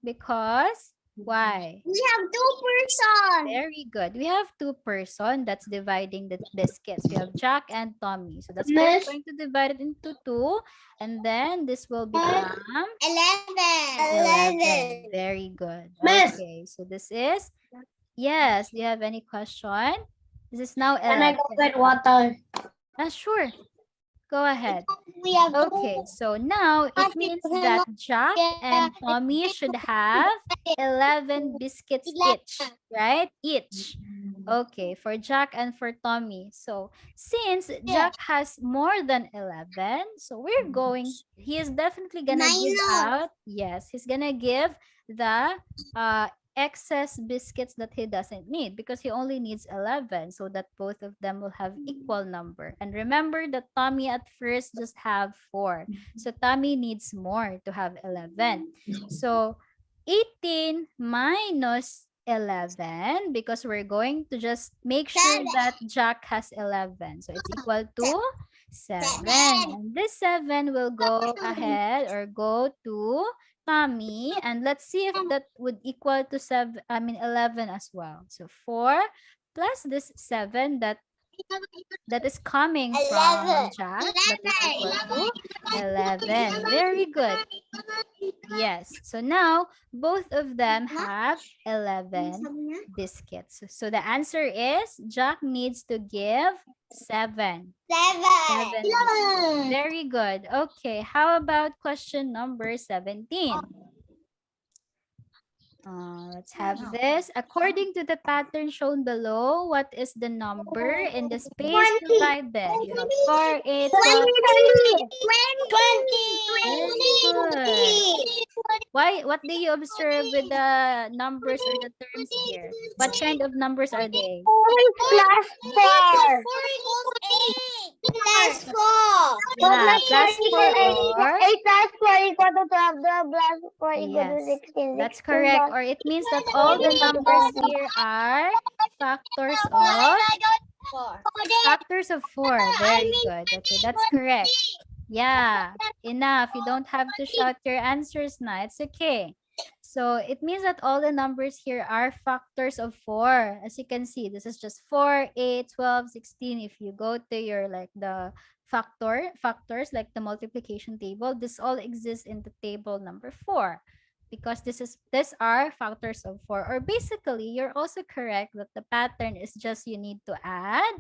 because why? We have 2 person. Very good. We have 2 person that's dividing the biscuits. We have Jack and Tommy. So that's why we're Miss. going to divide it into 2, and then this will become 11. 11. Very good. Miss. Okay, so this is, yes, do you have any question? This is now Can I 11. go get water? Sure. Go ahead. We have Okay, so now it means that Jack and Tommy should have 11 biscuits each, right? Each. Okay, for Jack and for Tommy. So since Jack has more than 11, so he is definitely gonna give Nine. out, yes, he's gonna give the uh, excess biscuits that he doesn't need because he only needs 11, so that both of them will have equal number. And remember that Tommy at first just have 4. So Tommy needs more to have 11. So 18 minus 11, because we're going to just make sure that Jack has 11. So it's equal to 7. And this 7 will go ahead or go to Tommy, and let's see if that would equal to 11 as well. So 4 plus this 7 that is coming from Jack, that is equal to 11. Very good. Yes. So now both of them have 11 biscuits. So the answer is Jack needs to give 7. 7 biscuits. Very good. Okay. How about question number 17? Let's have this. According to the pattern shown below, what is the number in the space 20. divided? You have 4, 8, 12. 20. Very good. Why? What do you observe with the numbers or the terms here? What kind of numbers are they? 4 plus 4. Plus 4. Yeah, plus 4 or 8 plus 4 equal to 12. 12 plus 4 equal to yes, 16. that's 16 correct. plus Or it means that all the numbers here are factors of 4. Very good. Okay, that's correct. Yeah, enough. You don't have to shout your answers now. It's okay. So it means that all the numbers here are factors of 4. As you can see, this is just 4, 8, 12, 16. If you go to your like the factors like the multiplication table, this all exists in the table number 4, because these are factors of 4. Or basically, you're also correct that the pattern is just you need to add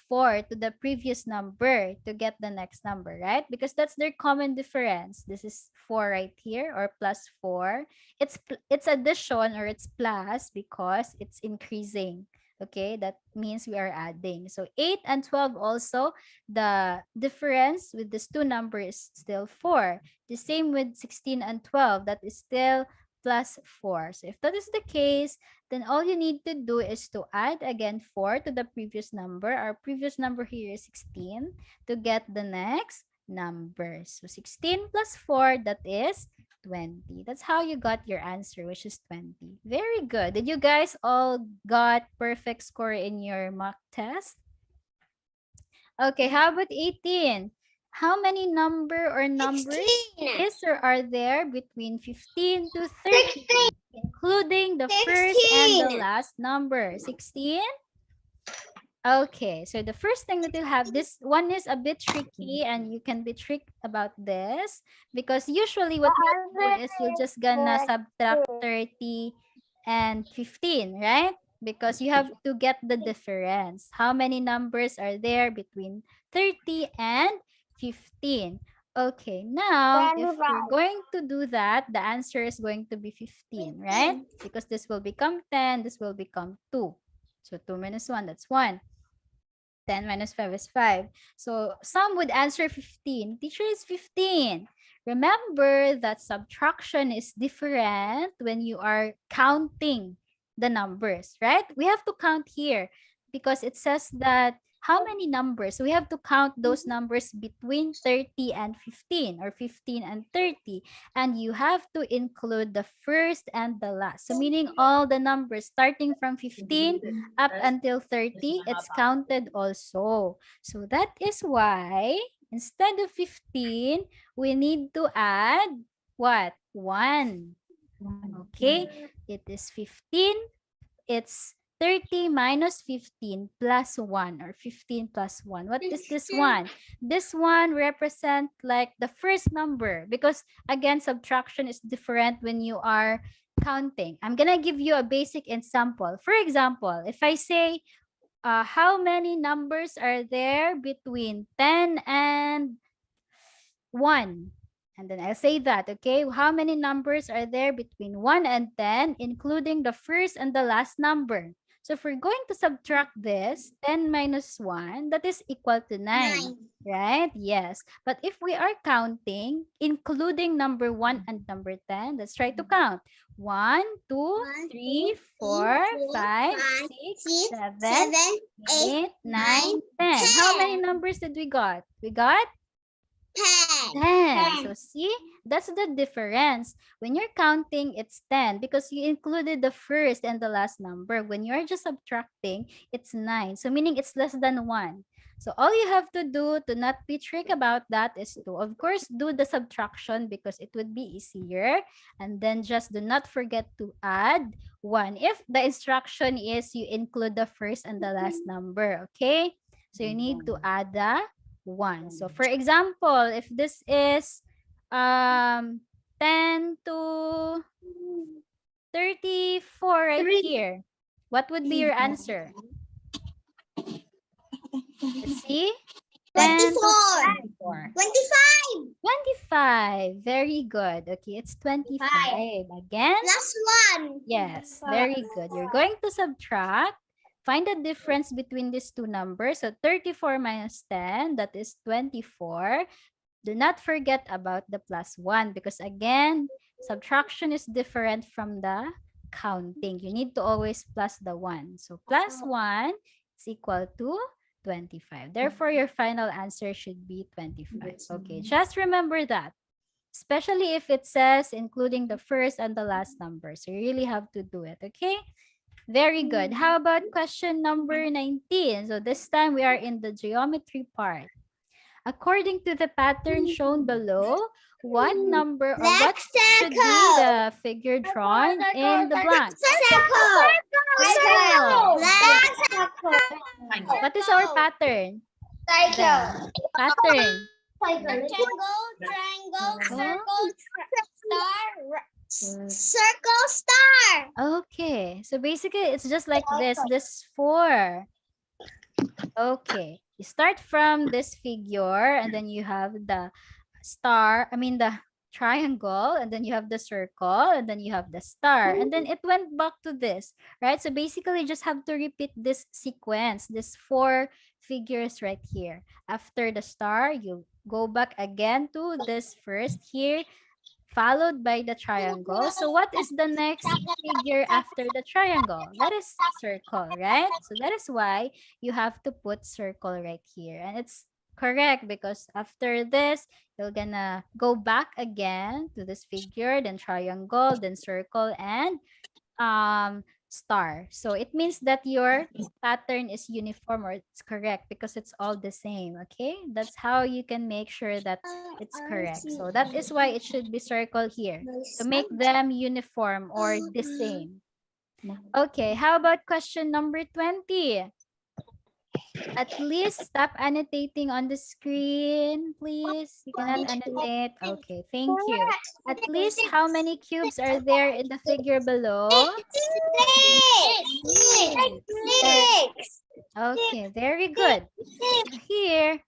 4 to the previous number to get the next number, right? Because that's their common difference. This is 4 right here, or plus 4. It's addition, or it's plus because it's increasing. Okay, that means we are adding. So 8 and 12 also, the difference with these two numbers is still 4. The same with 16 and 12, that is still plus 4. So if that is the case, then all you need to do is to add again 4 to the previous number. Our previous number here is 16, to get the next number. So 16 plus 4, that is 20. That's how you got your answer, which is 20. Very good. Did you guys all got perfect score in your mock test? Okay, how about 18? How many number or numbers 16. is or are there between 15 to 30, including the first and the 16. last number? 16? Okay, so the first thing that you'll have, this one is a bit tricky, and you can be tricked about this because usually what you'll do is you're just gonna subtract 30 and 15, right? Because you have to get the difference. How many numbers are there between 30 and 15? Okay, now if we're 25. going to do that, the answer is going to be 15, right? Because this will become 10, this will become 2. So 2 minus 1, that's 1. 10 minus 5 is 5. So some would answer 15. Teacher, is 15. Remember that subtraction is different when you are counting the numbers, right? We have to count here because it says that how many numbers? We have to count those numbers between 30 and 15 or 15 and 30. And you have to include the first and the last. So meaning all the numbers starting from 15 up until 30, it's counted also. So that is why instead of 15, we need to add what? 1. Okay, it is 15. It's 30 minus 15 plus 1 or 15 plus 1. What is this one? This one represent like the first number because again, subtraction is different when you are counting. I'm going to give you a basic example. For example, if I say, how many numbers are there between 10 and 1? And then I'll say that, okay? How many numbers are there between 1 and 10, including the first and the last number? So if we're going to subtract this, 10 minus 1, that is equal to 9, right? Yes. But if we are counting, including number 1 and number 10, let's try to count. 1, 2, 3, 4, 5, 6, 7, 8, 9, 10. How many numbers did we got? We got 10. So see, that's the difference. When you're counting, it's 10 because you included the first and the last number. When you're just subtracting, it's 9. So meaning it's less than 1. So all you have to do to not be tricked about that is to, of course, do the subtraction because it would be easier. And then just do not forget to add 1 if the instruction is you include the first and the last number, okay? So you need to add the 1. So for example, if this is 10 to 34 right here, what would be your answer? Let's see. 10 to 24. 25. 25. Very good. Okay, it's 25. Again? Last one. Yes, very good. You're going to subtract. Find the difference between these two numbers. So 34 minus 10, that is 24. Do not forget about the plus 1 because again, subtraction is different from the counting. You need to always plus the 1. So plus 1 is equal to 25. Therefore, your final answer should be 25. Okay, just remember that. Especially if it says including the first and the last number. So you really have to do it, okay? Very good. How about question number 19? So this time we are in the geometry part. According to the pattern shown below, what number or what should be the figure drawn in the blank? Circle. What is our pattern? The pattern. Rectangle, triangle, Oh. circle, star. Okay, so basically it's just like this 4. Okay, you start from this figure and then you have the the triangle, and then you have the circle, and then you have the star, and then it went back to this, right? So basically you just have to repeat this sequence, this 4 figures right here. After the star, you go back again to this first here, followed by the triangle. So what is the next figure after the triangle? That is circle, right? So that is why you have to put circle right here. And it's correct because after this, you're gonna go back again to this figure, then triangle, then circle, and star. So it means that your pattern is uniform or it's correct because it's all the same. Okay, that's how you can make sure that it's correct. So that is why it should be circled here to make them uniform or the same. Okay, how about question number 20? At least stop annotating on the screen, please. You cannot annotate. Okay, thank you. At least how many cubes are there in the figure below? 6. Okay, very good. So here,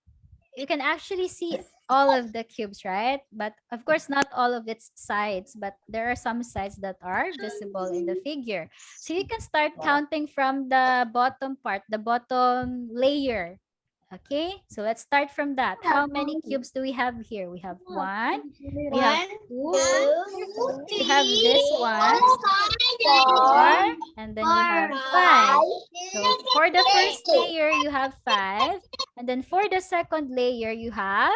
you can actually see all of the cubes, right? But of course, not all of its sides, but there are some sides that are visible in the figure. So you can start counting from the bottom part, the bottom layer. Okay, so let's start from that. How many cubes do we have here? We have 1, we have 2, we have this one, 4, and then you have 5. So For the first layer, you have 5. And then for the second layer, you have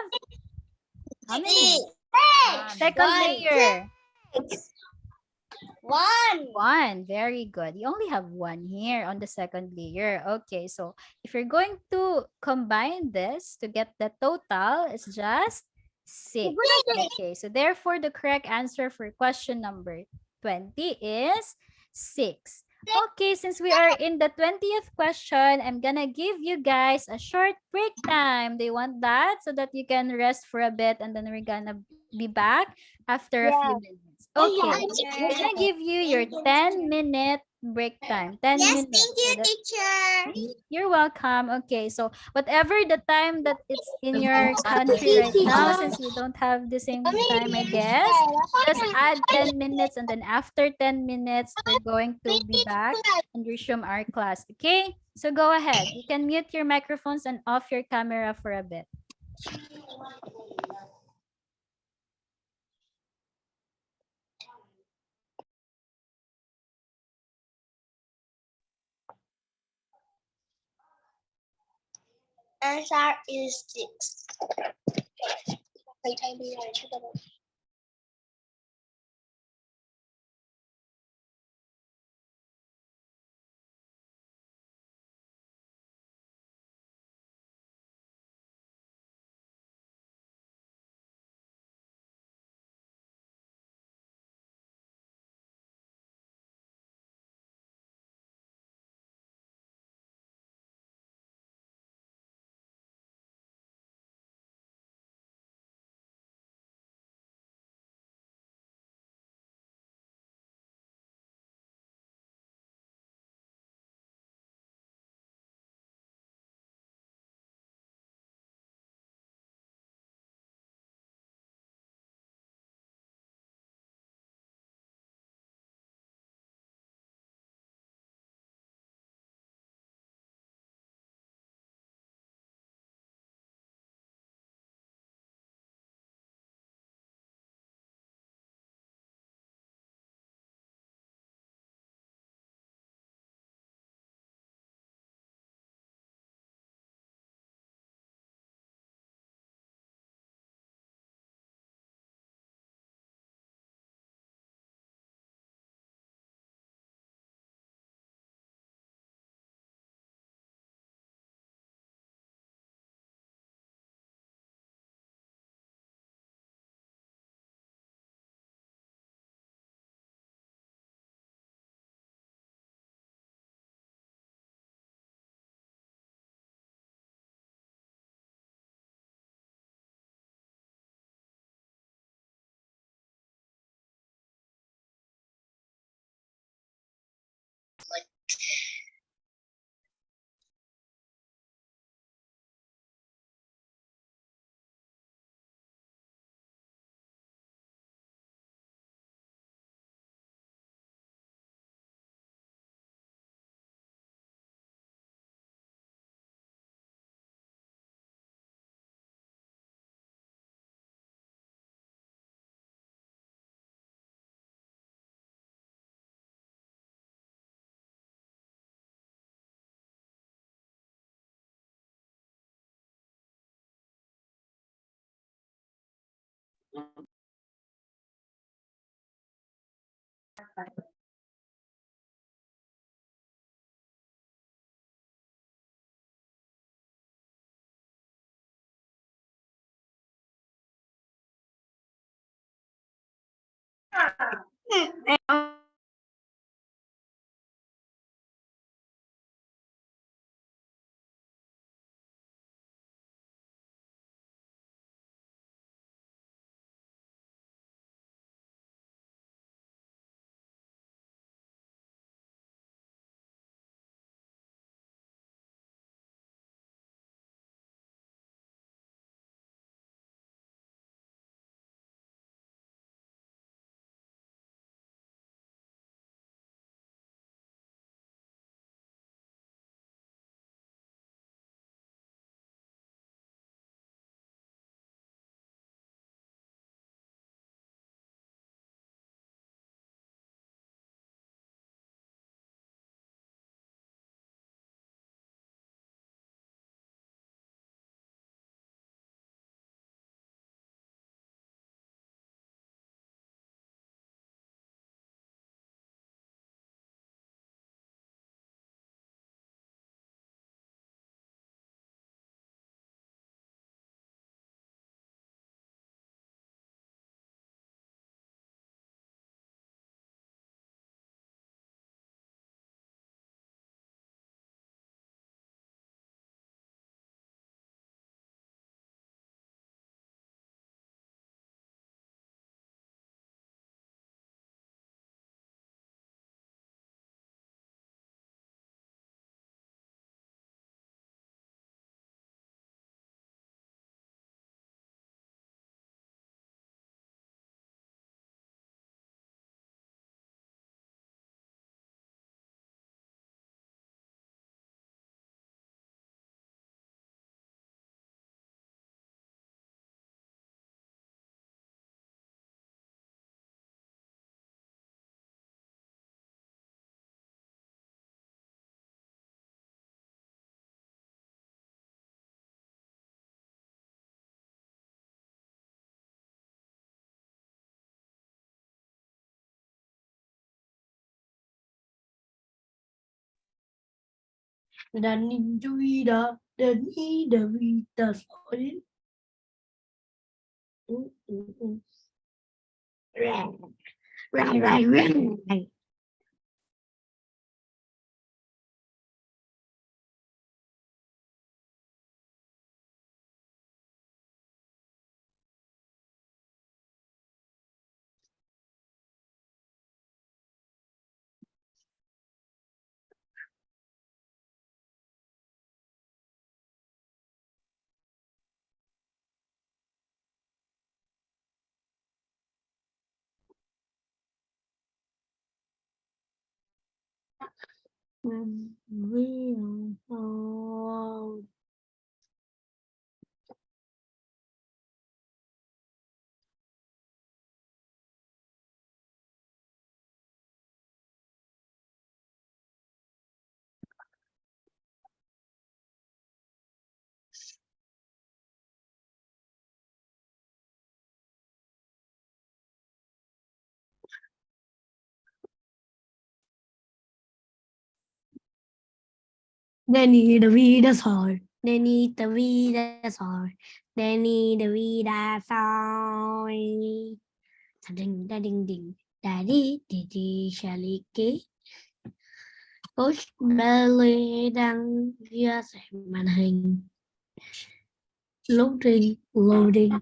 how many? Second layer. One. 1. Very good. You only have 1 here on the second layer. Okay, so if you're going to combine this to get the total, it's just 6. Okay, so therefore the correct answer for question number 20 is 6. Okay, since we are in the 20th question, I'm gonna give you guys a short break time. Do you want that so that you can rest for a bit and then we're gonna be back after a few Yeah. minutes? Okay. We're Okay. gonna give you your 10-minute break time. 10 Yes, thank minutes. you, So that teacher. you're welcome. Okay, so whatever the time that it's in your country Thank right you, now, teacher. since we don't have the same time, I guess, just add 10 minutes and then after 10 minutes, we're going to be back and resume our class. Okay, so go ahead. You can mute your microphones and off your camera for a bit. Answer is 6. Danny Davida, Danny Davida, sorry. Right. Danny Davida, sorry. Danny Davida, sorry. Danny Davida, sorry. Ding, da ding, ding. Daddy, Didi, Shaliki. Coach Belly đang ra xem màn hình. Loading, loading.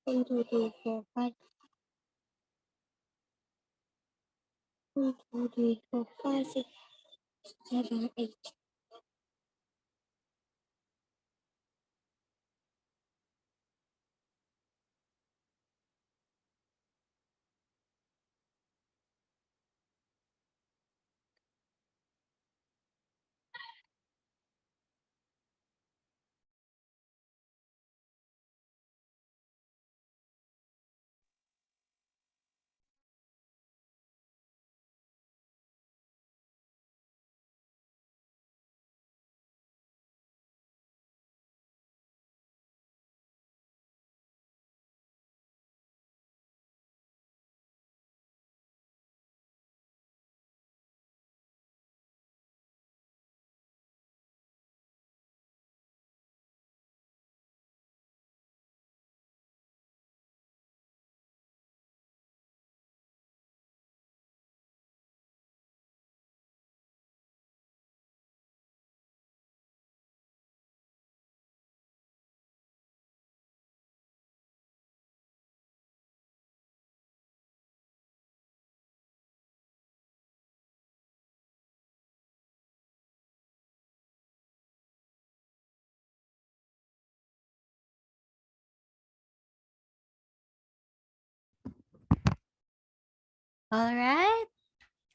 One, two, three, four, five. 1, 2, 3, 4, 5, 6, 7, 8. All right.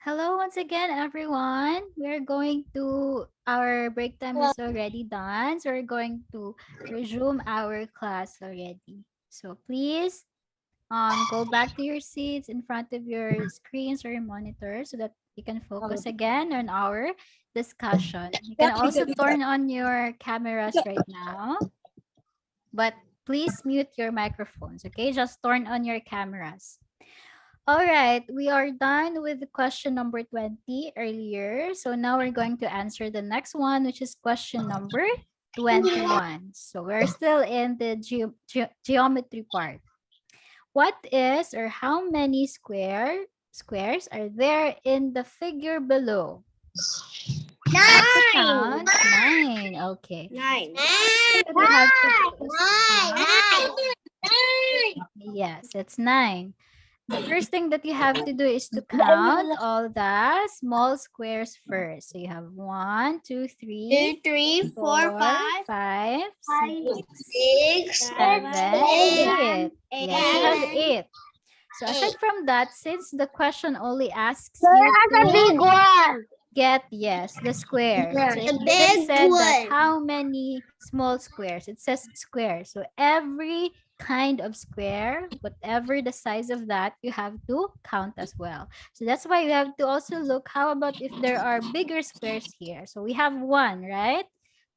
Hello once again, everyone. We're going to, our break time is already done. So we're going to resume our class already. So please go back to your seats in front of your screens or your monitor so that you can focus again on our discussion. You can also turn on your cameras right now, but please mute your microphones, okay? Just turn on your cameras. All right, we are done with the question number 20 earlier. So now we're going to answer the next one, which is question number 21. So we're still in the geometry part. What is or how many squares are there in the figure below? Time to count. 9. Okay. 9. First thing that we have to do is to count. Nine. Yes, it's 9. The first thing that you have to do is to count all the small squares first. So you have 1, 2, 3, 3, 4, 4, 5, 5, 6, 6, 7, 8. 7, Yes, you have 8. 8. So aside from that, since the question only asks you That's a to big one. get, yes, the square. Yeah. So it The even big said that one. how many small squares. It says square. So every kind of square, whatever the size of that, you have to count as well. So that's why you have to also look, how about if there are bigger squares here? So we have one, right?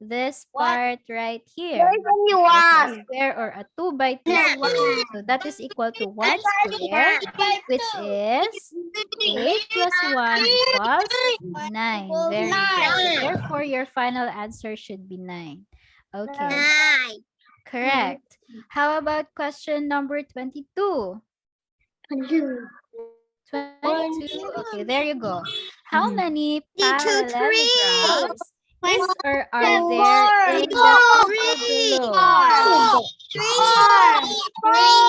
This part right here. There's only There's a one. square or a 2 by 2 square. So that is equal to one square, which is 8 plus 1 equals 9. Very good. So therefore, your final answer should be 9. Okay. 9. Correct. How about question number 22? 22. Okay, there you go. How many 2, 3. parallelograms is or are there Four. in the Four. table below?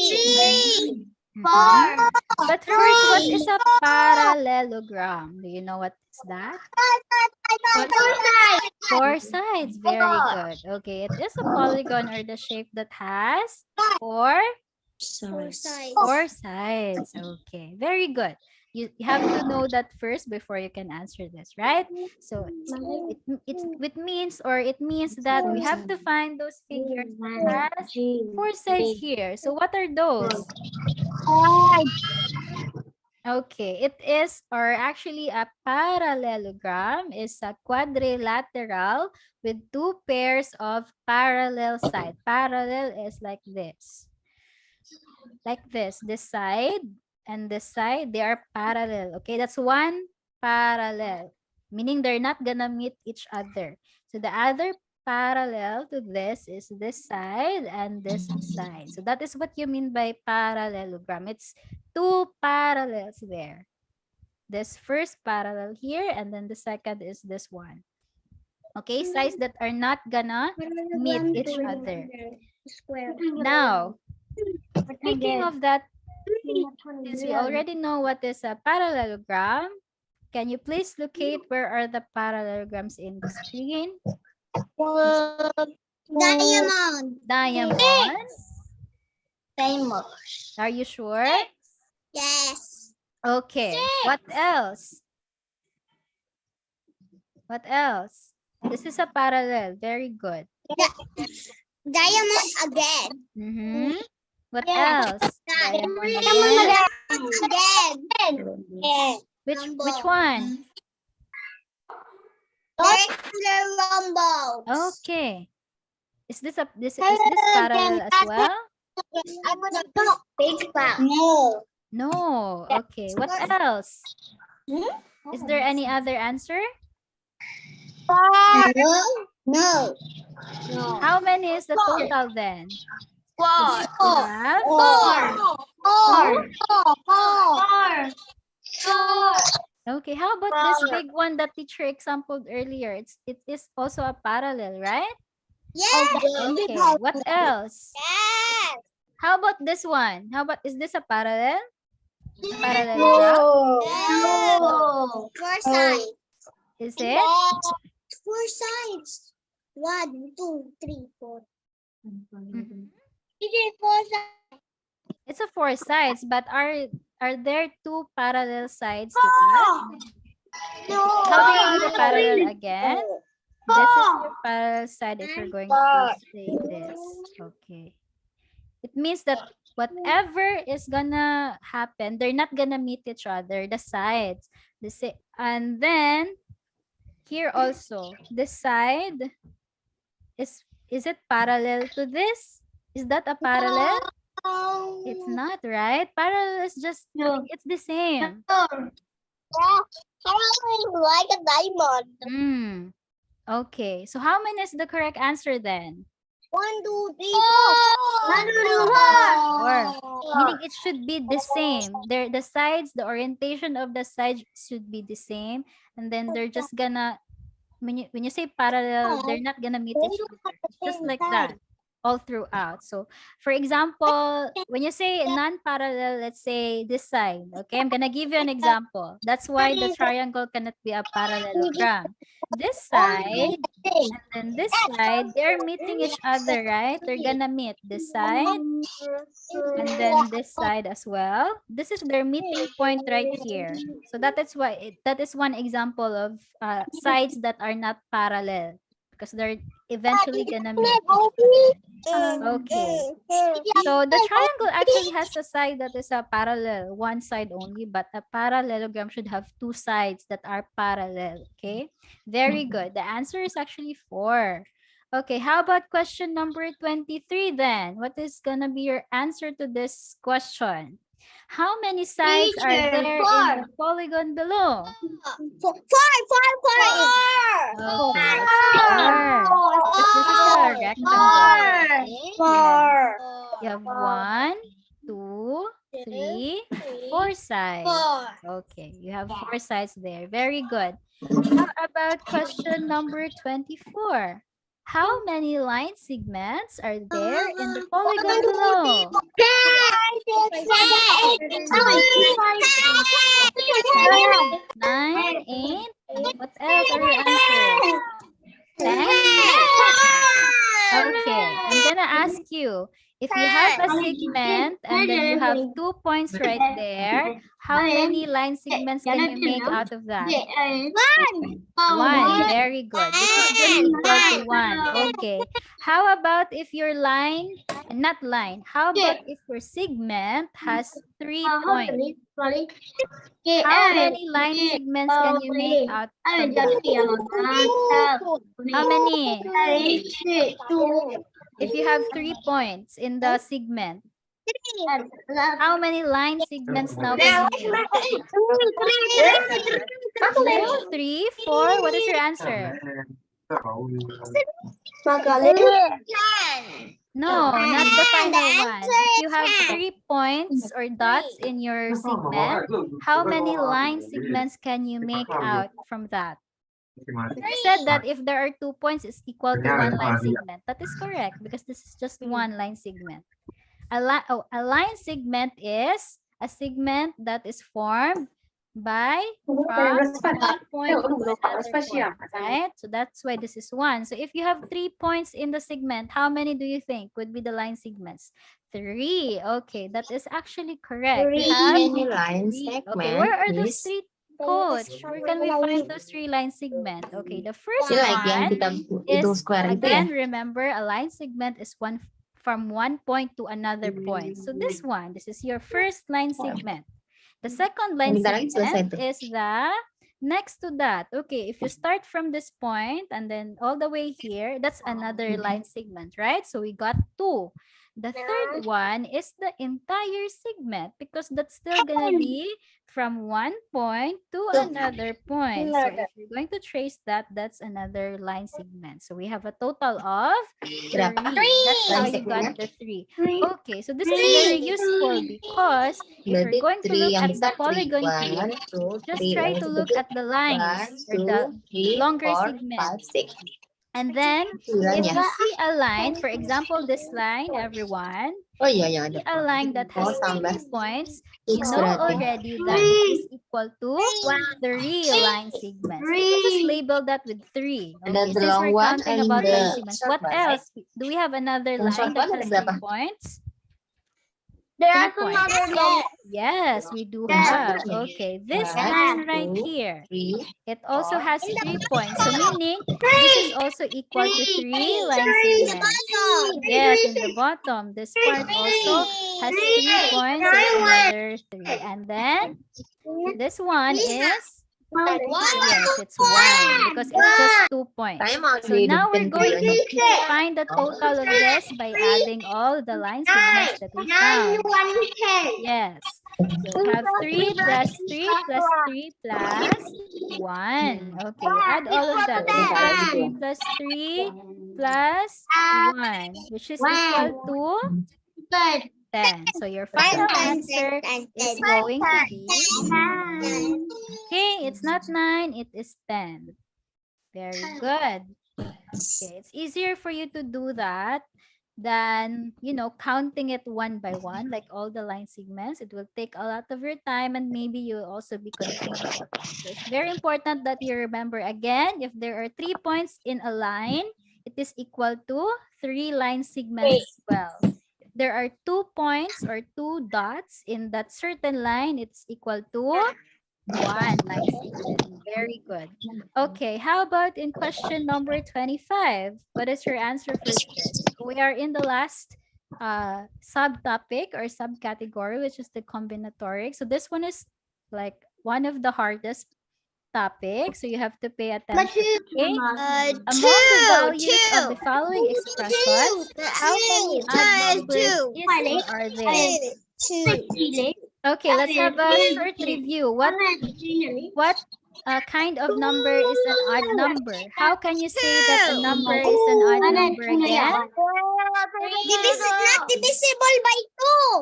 3. Mhm. But first, what is a parallelogram? Do you know what is that? Four sides. Very good. Okay, it is a polygon or the shape that has four Four sides. Okay, very good. You have to know that first before you can answer this, right? So it means, or it means that we have to find those figures that has four sides here. So what are those? Okay, it is, or actually a parallelogram is a quadrilateral with two pairs of parallel sides. Parallel is like this. Like this side and this side, they are parallel. Okay, that's one parallel, meaning they're not gonna meet each other. So the other parallel to this is this side and this side. So that is what you mean by parallelogram. It's two parallels there. This first parallel here, and then the second is this one. Okay, sides that are not gonna meet each other. Now, speaking of that, since we already know what is a parallelogram, can you please locate where are the parallelograms in the screen? Diamond. Diamond. Famous. Are you sure? Yes. Okay. What else? What else? This is a parallel. Very good. Diamond again. Mm-hmm. What Yes. else? Diamond again. Again. Which one? Rectangular rumble. Okay. Is this parallel as well? I'm gonna talk big back. No. No. Okay. What else? Is there any other answer? No. No. How many is the total then? Four. We have okay. How about this big one that teacher exampled earlier? It is also a parallel, right? Yes. Okay. What else? Yes. How about this one? How about, is this a parallel? Parallelogram? No. Four sides. Is it? Four sides. 1, 2, 3, 4. Mhm. Is it four sides? It's a four sides, but are there two parallel sides to that? No. How do you do the parallel again? This is your parallel side if you're going to say this. Okay. It means that whatever is gonna happen, they're not gonna meet each other, the sides. And then here also, this side is it parallel to this? Is that a parallel? It's not, right? Parallel is just, it's the same. Like a diamond. Okay, so how many is the correct answer then? 1, 2, 3, 4. Meaning it should be the same. The sides, the orientation of the sides should be the same. And then they're just gonna, when you say parallel, they're not gonna meet each other. It's just like that all throughout. So for example, when you say non-parallel, let's say this side, okay, I'm gonna give you an example. That's why the triangle cannot be a parallelogram. This side and then this side, they're meeting each other, right? They're gonna meet this side and then this side as well. This is their meeting point right here. So that is why that is one example of sides that are not parallel because they're eventually gonna meet each other. Okay. So the triangle actually has a side that is a parallel, one side only, but a parallelogram should have two sides that are parallel. Okay. Very good. The answer is actually 4. Okay. How about question number 23 then? What is going to be your answer to this question? How many sides are Teacher, there in the polygon below? Four. Okay, it's 4. Because this is a rectangle. Okay, you have 1, 2, 3, 4 sides. Okay, you have 4 sides there. Very good. How about question number 24? How many line segments are there in the polygon below? 9, 8. What else are your answers? 10? Okay, I'm gonna ask you, if you have a segment and then you have 2 points right there, how many line segments can you make out of that? 1. Very good. This is just equal to 1. Okay. How about if your line, not line, how about if your segment has 3 points? How many line segments can you make out from that? How many? If you have 3 points in the segment, how many line segments now can you make? 2, 3, 4. What is your answer? No, not the final one. If you have 3 points or dots in your segment, how many line segments can you make out from that? We said that if there are 2 points, it's equal to 1 line segment. That is correct because this is just 1 line segment. A line segment is a segment that is formed by from one point to another point, right? So that's why this is 1. So if you have 3 points in the segment, how many do you think would be the line segments? 3. Okay, that is actually correct. We have 3. Okay, where are those 3, coach? Where can we find those 3 line segment? Okay, the first one is, again, remember, a line segment is one from one point to another point. So this is your first line segment. The second line segment is the next to that. Okay, if you start from this point and then all the way here, that's another line segment, right? So we got 2. The third one is the entire segment because that's still gonna be from one point to another point. So if you're going to trace that, that's another line segment. So we have a total of 3. That's how you got the 3. Okay, so this is very useful because if you're going to look at the polygon here, just try to look at the lines or the longer segments. And then if you see a line, for example, this line, everyone, see a line that has 3 points, you know already that it is equal to 3 line segments. You can just label that with 3. Okay, since we're counting about line segments, what else? Do we have another line that has 3 points? 3 points. Yes, we do have. Okay, this line right here, it also has 3 points. So meaning, this is also equal to 3 line segments. Yes, in the bottom, this part also has 3 points. So it's another 3. And then, this one is, yes, it's 1 because it's just 2 points. So now we're going to find the total of this by adding all the line segments that we found. Yes. So we have 3 plus 3 plus 3 plus 1. Okay, add all of that. 3 plus 3 plus 3 plus 1, which is equal to 10. So your final answer is going to be, okay, it's not 9, it is 10. Very good. Okay, it's easier for you to do that than, counting it one by one, like all the line segments. It will take a lot of your time and maybe you'll also be confused. So it's very important that you remember, again, if there are 3 points in a line, it is equal to 3 line segments as well. If there are 2 points or 2 dots in that certain line, it's equal to 1 times 11. Very good. Okay, how about in question number 25? What is your answer for this? We are in the last subtopic or subcategory, which is the combinatoric. So this one is like one of the hardest topics, so you have to pay attention. Okay? Among the values of the following expressions, how many odd numbers is or are there? Okay, let's have a short review. What kind of number is an odd number? How can you say that a number is an odd number again? Not divisible by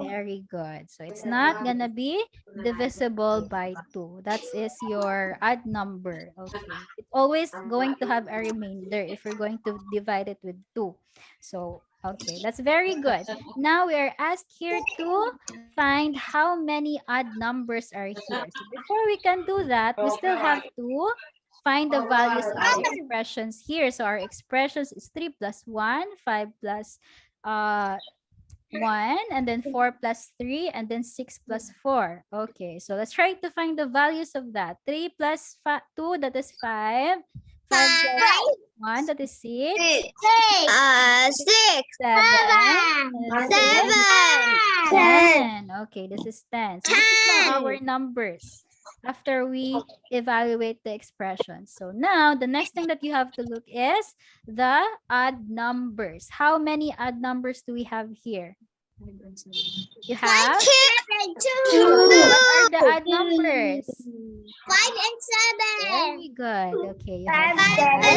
2. Very good. So it's not gonna be divisible by 2. That is your odd number. Okay. It's always going to have a remainder if we're going to divide it with 2. So, okay, that's very good. Now we are asked here to find how many odd numbers are here. So before we can do that, we still have to find the values of the expressions here. So our expressions is 3 plus 1, 5 plus 1, and then 4 plus 3, and then 6 plus 4. Okay, so let's try to find the values of that. 3 plus 2, that is 5. 5 plus 1, that is 6. 6. 7. And this is 10. Okay, this is 10. So this is now our numbers after we evaluate the expressions. So now the next thing that you have to look is the odd numbers. How many odd numbers do we have here? You have 2. what are the odd numbers? 5 and 7. Very good. Okay, you have 5 and 5.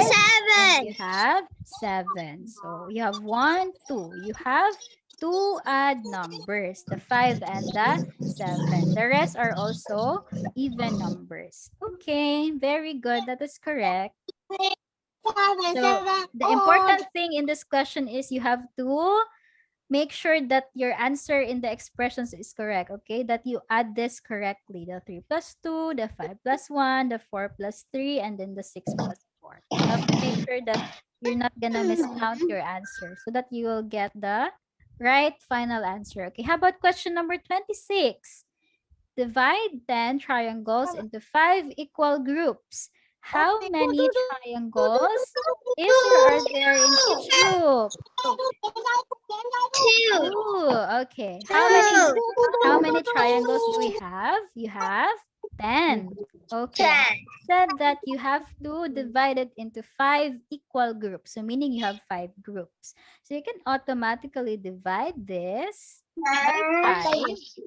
7. You have 7. So you have 1, 2. You have 2 odd numbers, the 5 and the 7. The rest are also even numbers. Okay, very good. That is correct. So the important thing in this question is you have to make sure that your answer in the expressions is correct, okay? That you add this correctly. The 3 plus 2, the 5 plus 1, the 4 plus 3, and then the 6 plus 4. You have to make sure that you're not gonna miscount your answer so that you will get the right final answer. Okay, how about question number 26? Divide 10 triangles into 5 equal groups. How many triangles is or are there in each group? 2. Okay. How many triangles do we have? You have 10. Okay. Said that you have to divide it into 5 equal groups. So meaning you have 5 groups. So you can automatically divide this by 5.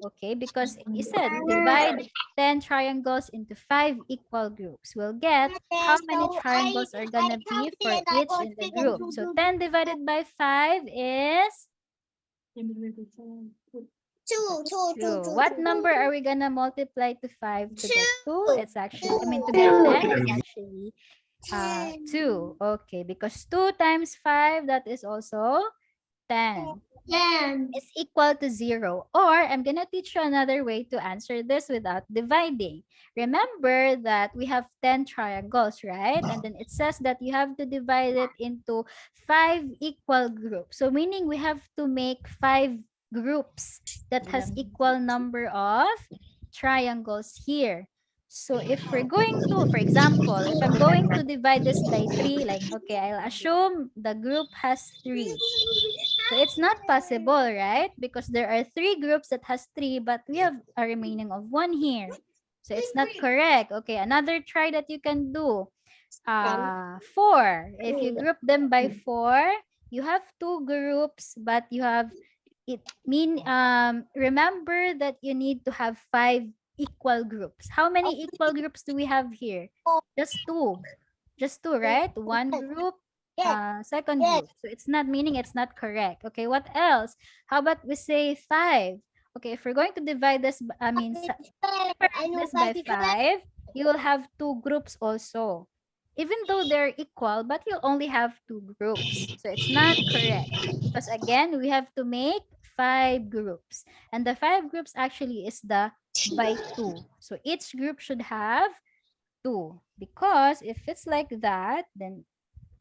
Okay, because you said divide 10 triangles into 5 equal groups. We'll get how many triangles are gonna be for each in the group. So 10 divided by 5 is 2. What number are we gonna multiply to 5 to get 2? It's actually, to get 10, it's actually 2. Okay, because 2 times 5, that is also 10. Is equal to 0. Or I'm gonna teach you another way to answer this without dividing. Remember that we have 10 triangles, right? And then it says that you have to divide it into 5 equal groups. So meaning we have to make 5 groups that has equal number of triangles here. So if we're going to, for example, if I'm going to divide this by 3, like, okay, I'll assume the group has 3. So it's not possible, right? Because there are 3 groups that has 3, but we have a remaining of 1 here. So it's not correct. Okay, another try that you can do. 4. If you group them by 4, you have 2 groups, but you have remember that you need to have 5 equal groups. How many equal groups do we have here? Just 2. Just 2, right? One group, second group. So it's not, meaning it's not correct. Okay, what else? How about we say 5? Okay, if we're going to divide this, separate this by 5, you will have 2 groups also. Even though they're equal, but you only have 2 groups. So it's not correct. Because again, we have to make 5 groups. And the 5 groups actually is the by 2. So each group should have 2. Because if it's like that, then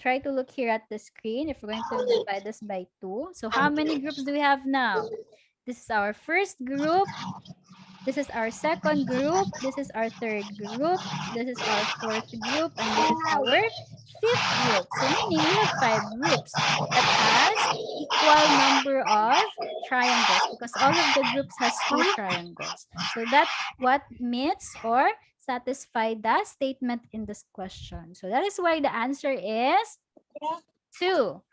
try to look here at the screen. If we're going to divide this by 2. So how many groups do we have now? This is our first group. This is our second group. This is our third group. This is our fourth group. And this is our fifth group. So meaning we have 5 groups that has equal number of triangles because all of the groups has 2 triangles. So that what meets or satisfy the statement in this question. So that is why the answer is 2.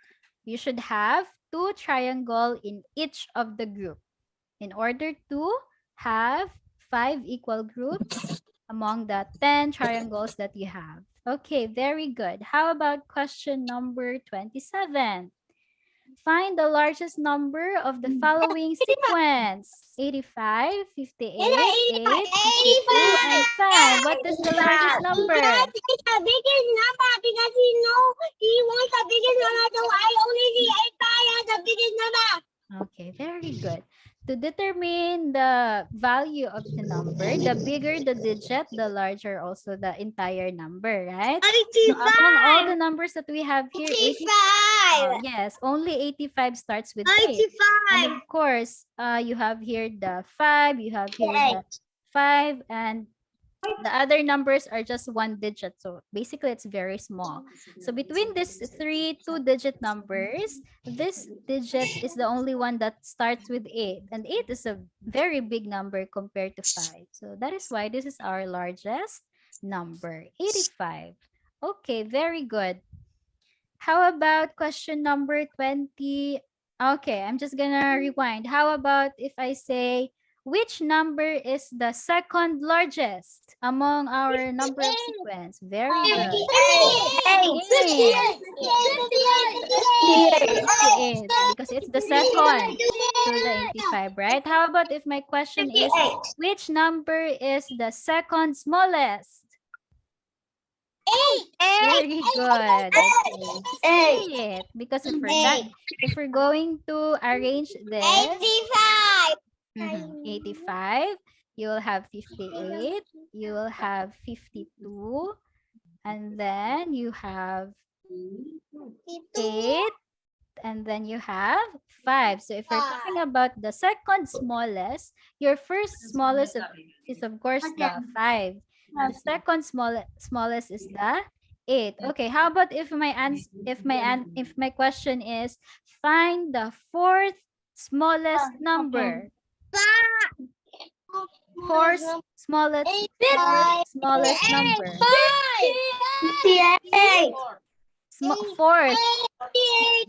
You should have 2 triangle in each of the group in order to have 5 equal groups among the 10 triangles that you have. Okay, very good. How about question number 27? Find the largest number of the following sequence. 85, 58, 8, 52, and 5. What is the largest number? It's the biggest number because he wants the biggest number, so I only see 85 as the biggest number. Okay, very good. To determine the value of the number, the bigger the digit, the larger also the entire number, right? So among all the numbers that we have here, 85. yes, only 85 starts with 8. And of course, you have here the 5, you have here the 5, and the other numbers are just 1 digit. So basically, it's very small. So between these 3 2-digit numbers, this digit is the only one that starts with 8. And 8 is a very big number compared to 5. So that is why this is our largest number, 85. Okay, very good. How about question number 20? Okay, I'm just gonna rewind. How about if I say, which number is the second largest among our number of sequence? Very good. 58, because it's the second to the 85, right? How about if my question is, which number is the second smallest? 8. Very good. Okay. 8. Because if we're going to arrange this, 85. 85, you will have 58, you will have 52, and then you have 8, and then you have 5. So if we're talking about the second smallest, your first smallest is of course the 5. The second smallest is the 8. Okay, how about if my question is, find the fourth smallest number? Fourth smallest number. 58. Fourth, 58.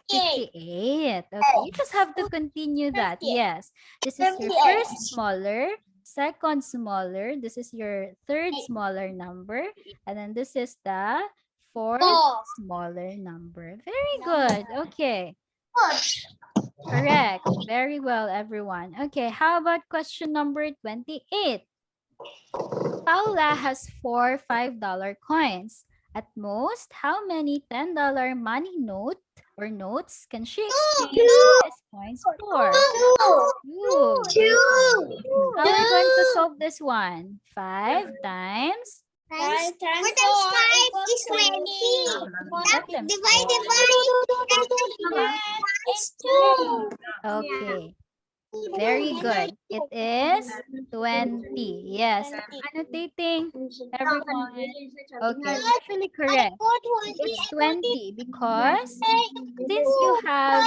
58. Okay, you just have to continue that. Yes, this is your first smaller, second smaller, this is your third smaller number, and then this is the fourth smaller number. Very good. Okay. Correct. Very well, everyone. Okay, how about question number 28? Paula has 4 $5 coins. At most, how many $10 money notes can she exchange these coins for? 2. How are we going to solve this one? 5 times 5 times 5 is 20. Divided by 2. Okay. Very good. It is 20. Yes. I'm annotating, everyone. Okay, it's actually correct. It's 20 because since you have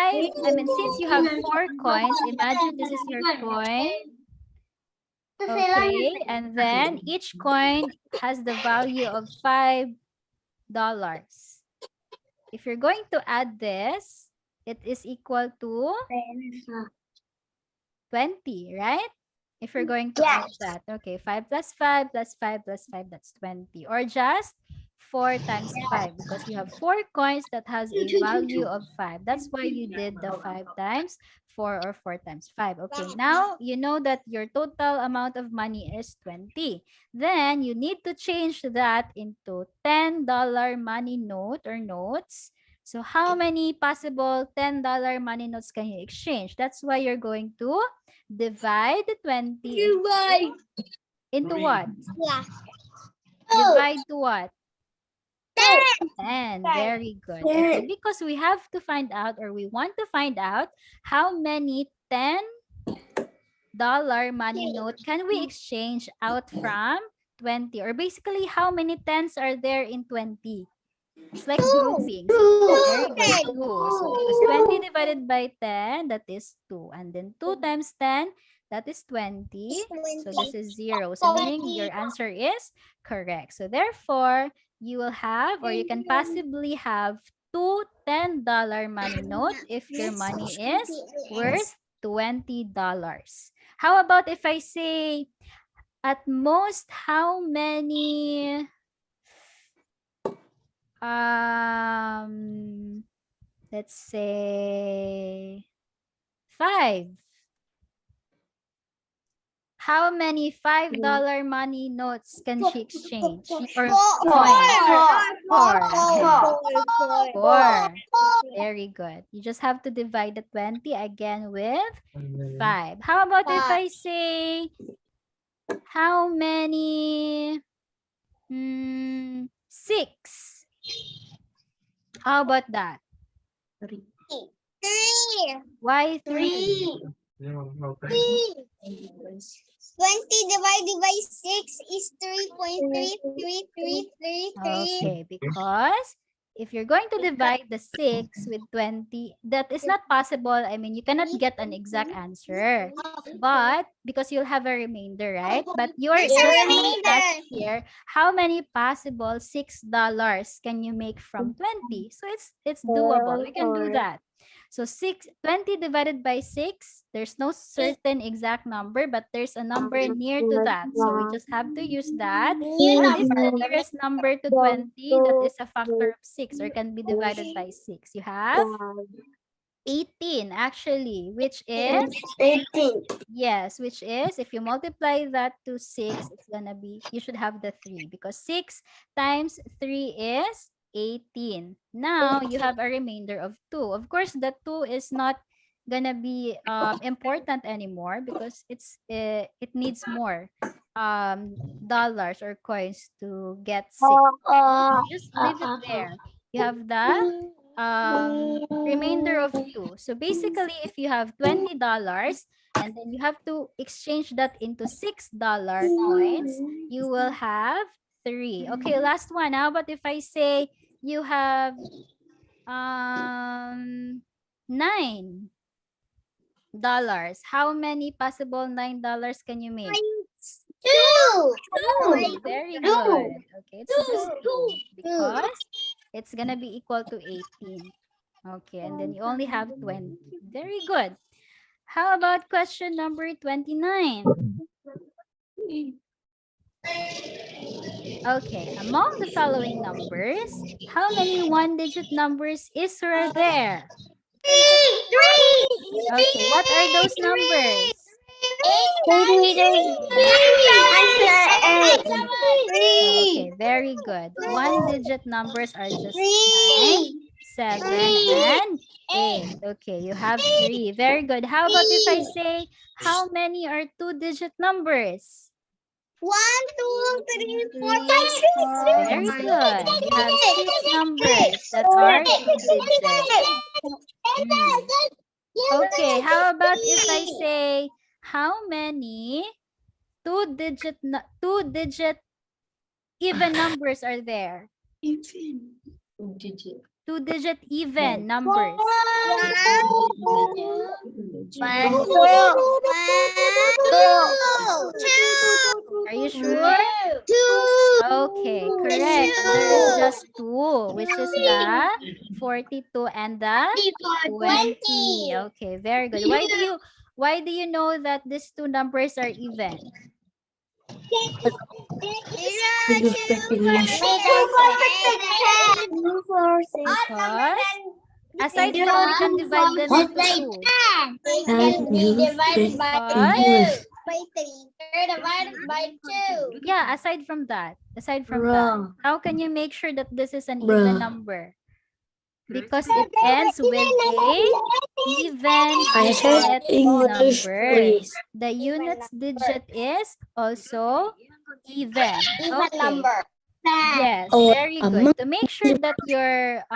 since you have 4 coins, imagine this is your coin. Okay, and then each coin has the value of $5. If you're going to add this, it is equal to 20, right? If we're going to add that. Okay, 5 plus 5 plus 5 plus 5, that's 20. Or just 4 times 5 because you have 4 coins that has a value of 5. That's why you did the 5 times 4 or 4 times 5. Okay, now you know that your total amount of money is 20. Then you need to change that into $10 money note or notes. So how many possible $10 money notes can you exchange? That's why you're going to divide 20 into what? Divide to what? 10. Very good. Okay, because we have to find out, or we want to find out how many 10 dollar money note can we exchange out from 20? Or basically, how many tens are there in 20? It's like grouping. So very good, 2. So because 20 divided by 10, that is 2. And then 2 times 10, that is 20. So this is 0. So meaning your answer is correct. So therefore, you will have, or you can possibly have, two $10 money note if your money is worth $20. How about if I say, at most, how many let's say 5. How many $5 money notes can she exchange? Or coins? 4. Okay. 4. Very good. You just have to divide the 20 again with 5. How about if I say, how many 6? How about that? 3. Why 3? 20 divided by 6 is 3.333333. Okay, because if you're going to divide the 6 with 20, that is not possible. I mean, you cannot get an exact answer. But because you'll have a remainder, right? But you're There's a just being remainder. asked here, how many possible $6 can you make from 20? So it's doable. We can do that. So 20 divided by 6, there's no certain exact number, but there's a number near to that. So we just have to use that. What is the nearest number to 20 that is a factor of 6 or can be divided by 6? You have 18 actually, which is, 18. yes, which is, if you multiply that to 6, it's gonna be, you should have the 3 because 6 times 3 is 18. Now you have a remainder of 2. Of course, the 2 is not gonna be important anymore because it needs more dollars or coins to get 6. Just leave it there. You have the remainder of 2. So basically, if you have $20 and then you have to exchange that into $6 coins, you will have 3. Okay, last one. How about if I say you have $9? How many possible $9 can you make? 2. 2. Very good. Okay, it's just 2 because it's gonna be equal to 18. Okay, and then you only have 20. Very good. How about question number 29? Okay, among the following numbers, how many one-digit numbers is there? 3. Okay, what are those numbers? Okay, very good. One-digit numbers are just 9, 7, and 8. Okay, you have 3. Very good. How about if I say, how many are two-digit numbers? 1, 2, 3, 4, 5, 6. Very good. You have 6 numbers that are two-digit. Okay, how about if I say, how many two-digit even numbers are there? Two-digit even numbers. 2. Are you sure? 2. Okay, correct. There is just 2, which is the 42 and the 20. Okay, very good. Why do you know that these two numbers are even? Because aside from we can divide them into 2. Because By 3. Divided by 2. yeah, aside from that, how can you make sure that this is an even number? Because it ends with a even digit number. The units digit is also even. Okay. Yes, or very a good. To make sure that your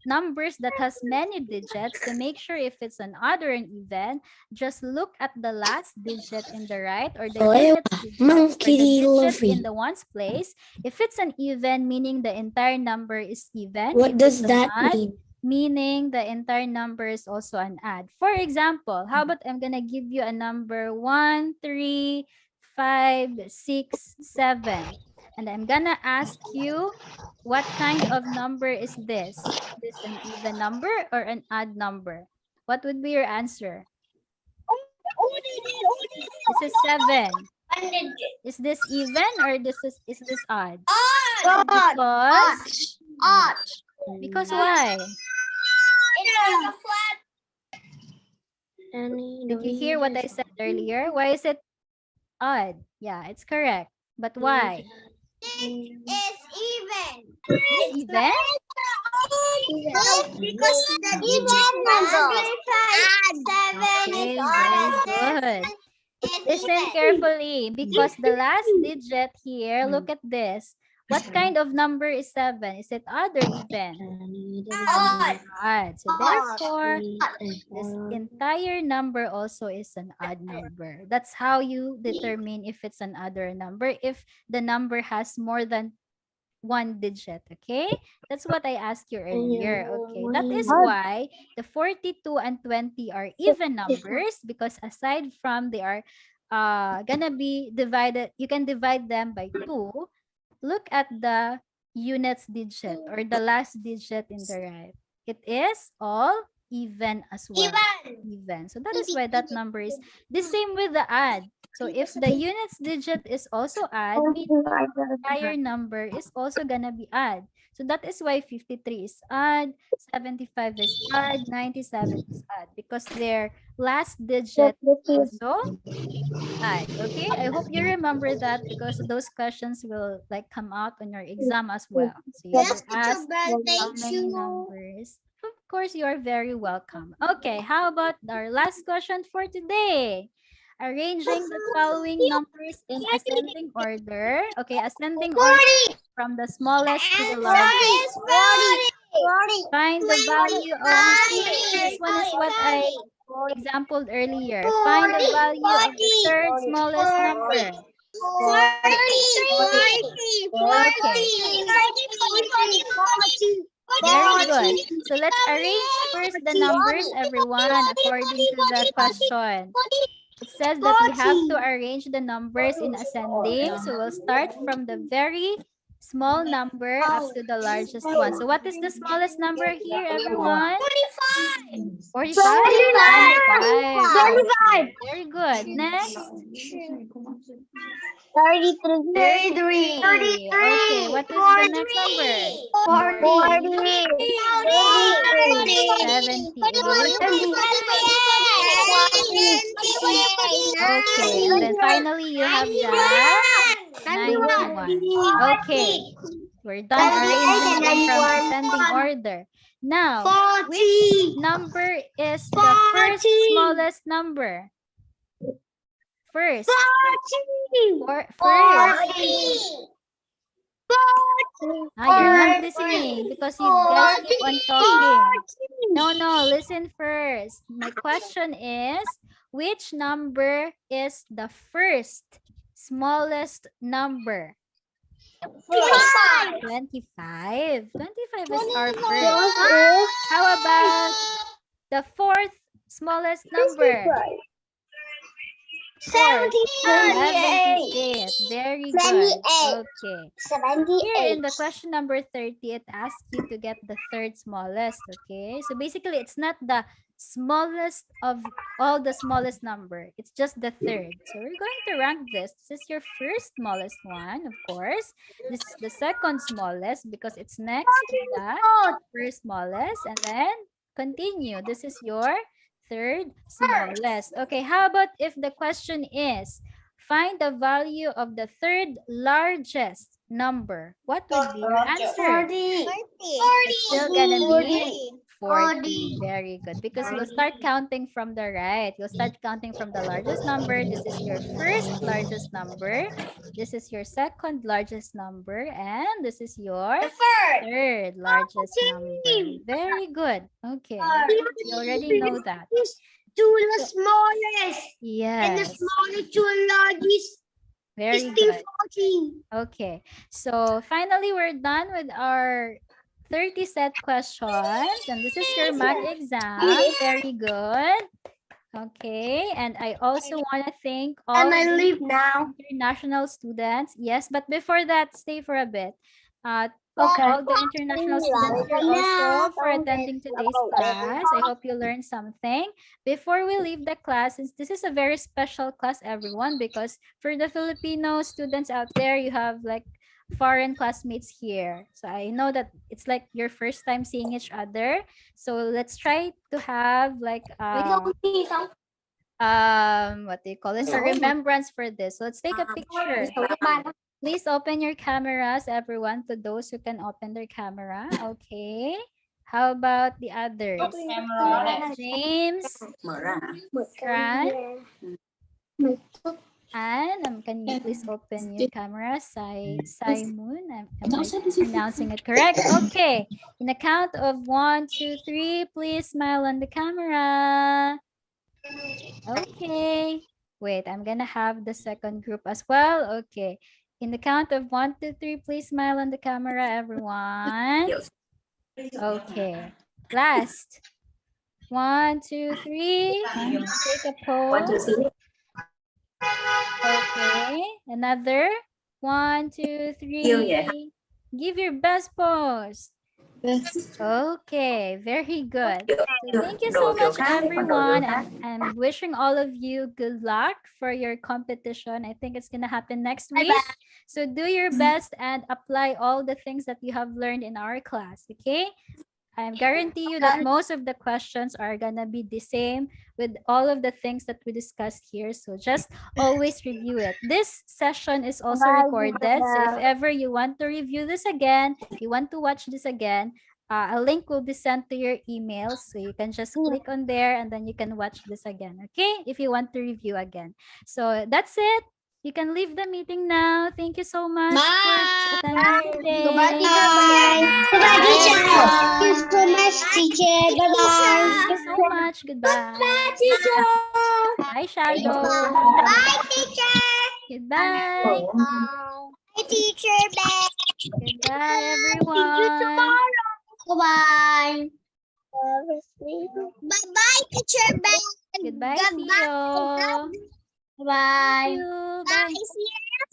numbers that has many digits, to make sure if it's an odd or an even, just look at the last digit in the right or the units digit or the monkey digit in lovey. the ones place. If it's an even, meaning the entire number is even. What If does it's an that odd, mean? meaning the entire number is also an odd. For example, how about I'm gonna give you a number 1, 3, 5, 6, 7. And I'm gonna ask you, what kind of number is this? Is this an even number or an odd number? What would be your answer? This is 7. Is this even or this is odd? Because because why? Did you hear what I said earlier? Why is it odd? Yeah, it's correct. But why? It is even? Because the digit number Okay, very good. Listen carefully because the last digit here, look at this. What kind of number is 7? Is it odd or even? Odd. So therefore, this entire number also is an odd number. That's how you determine if it's an odd or a number, if the number has more than one digit. Okay, that's what I asked you earlier. Okay, that is why the 42 and 20 are even numbers, because aside from they are gonna be divided, you can divide them by 2. Look at the units digit or the last digit in the right. It is all even as well. Even. So that is why that number is the same with the add. So if the units digit is also add, entire number is also gonna be odd. So that is why 53 is odd, 75 is odd, 97 is odd, because their last digit also odd. Okay, I hope you remember that because those questions will like come out on your exam as well. So you were asked how many numbers. Of course, you are very welcome. Okay, how about our last question for today? Arranging the following numbers in ascending order. Okay, ascending order from the smallest to the largest. Find the value of, see, this one is what I exampled earlier. Find the value of the third smallest number. 40. Okay, very good. So let's arrange first the numbers, everyone, according to the question. It says that we have to arrange the numbers in ascending. So we'll start from the very small number up to the largest one. So what is the smallest number here, everyone? 45? 25. Okay, very good. Next. 33. Okay, what is the next number? 40. 78. Okay, and then finally you have the 91. Okay, we're done arranging them from ascending order. Now, which number is the first smallest number? First. First. You're not listening because you guys keep on talking. No, listen first. My question is, which number is the first smallest number? 25. 25 is our first. How about the fourth smallest number? 78. Very good. Okay. Here in the question number 30, it asks you to get the third smallest. Okay. So basically, it's not the smallest of all the smallest number. It's just the third. So we're going to rank this. This is your first smallest one, of course. This is the second smallest because it's next to the first smallest. And then continue. This is your third smallest. Okay, how about if the question is, find the value of the third largest number? What would be your answer? It's still gonna be 40. Very good. Because we'll start counting from the right. You'll start counting from the largest number. This is your first largest number. This is your second largest number. And this is your third largest number. Very good. Okay. You already know that. To the smallest. And the Yes. smallest to the largest Very is still good. 40. Okay. So finally, we're done with our 30 set questions. And this is your mock exam. Very good. Okay. And I also want to thank all Can I the leave now? international students. Yes, but before that, stay for a bit. Okay. All the international students here also for attending today's class. I hope you learned something. Before we leave the class, since this is a very special class, everyone, because for the Filipino students out there, you have like foreign classmates here. So I know that it's like your first time seeing each other. So let's try to have like what do you call this, a remembrance for this. So let's take a picture. Please open your cameras, everyone, to those who can open their camera. Okay. How about the others? James, Fran, and can you please open your camera? Simon, am I pronouncing it correct? Okay. In a count of 1, 2, 3, please smile on the camera. Okay. Wait, I'm gonna have the second group as well. Okay. In the count of 1, 2, 3, please smile on the camera, everyone. Okay. Last. 1, 2, 3. Take a pose. Okay. Another. 1, 2, 3. Give your best pose. Okay, very good. So thank you so much, everyone. And I'm wishing all of you good luck for your competition. I think it's going to happen next week. So do your best and apply all the things that you have learned in our class, okay? I guarantee you that most of the questions are going to be the same with all of the things that we discussed here. So just always review it. This session is also recorded. So if ever you want to review this again, you want to watch this again, a link will be sent to your email. So you can just click on there and then you can watch this again. Okay? If you want to review again. So that's it. You can leave the meeting now. Thank you so much for attending today. Goodbye, teacher. Goodbye, teacher. Thank you so much, teacher. Bye-bye. Thank you so much. Goodbye. Bye, teacher. Bye, Shadow. Bye, teacher. Goodbye. Bye, teacher. Bye. Goodbye, See you everyone. tomorrow. Bye-bye. Bye-bye, teacher. Bye. Goodbye, Goodbye. Theo. Bye. See you. Bye. Bye.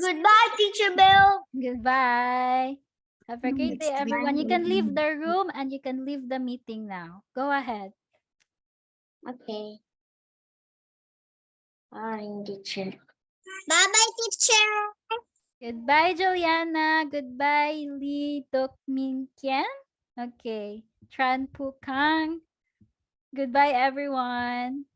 Goodbye, teacher Bill. Goodbye. Have a great day, everyone. You can leave the room and you can leave the meeting now. Go ahead. Okay. Bye, teacher. Bye-bye, teacher. Goodbye, Juliana. Goodbye, Lee Dok Min Kian. Okay. Tran Pu Kang. Goodbye, everyone.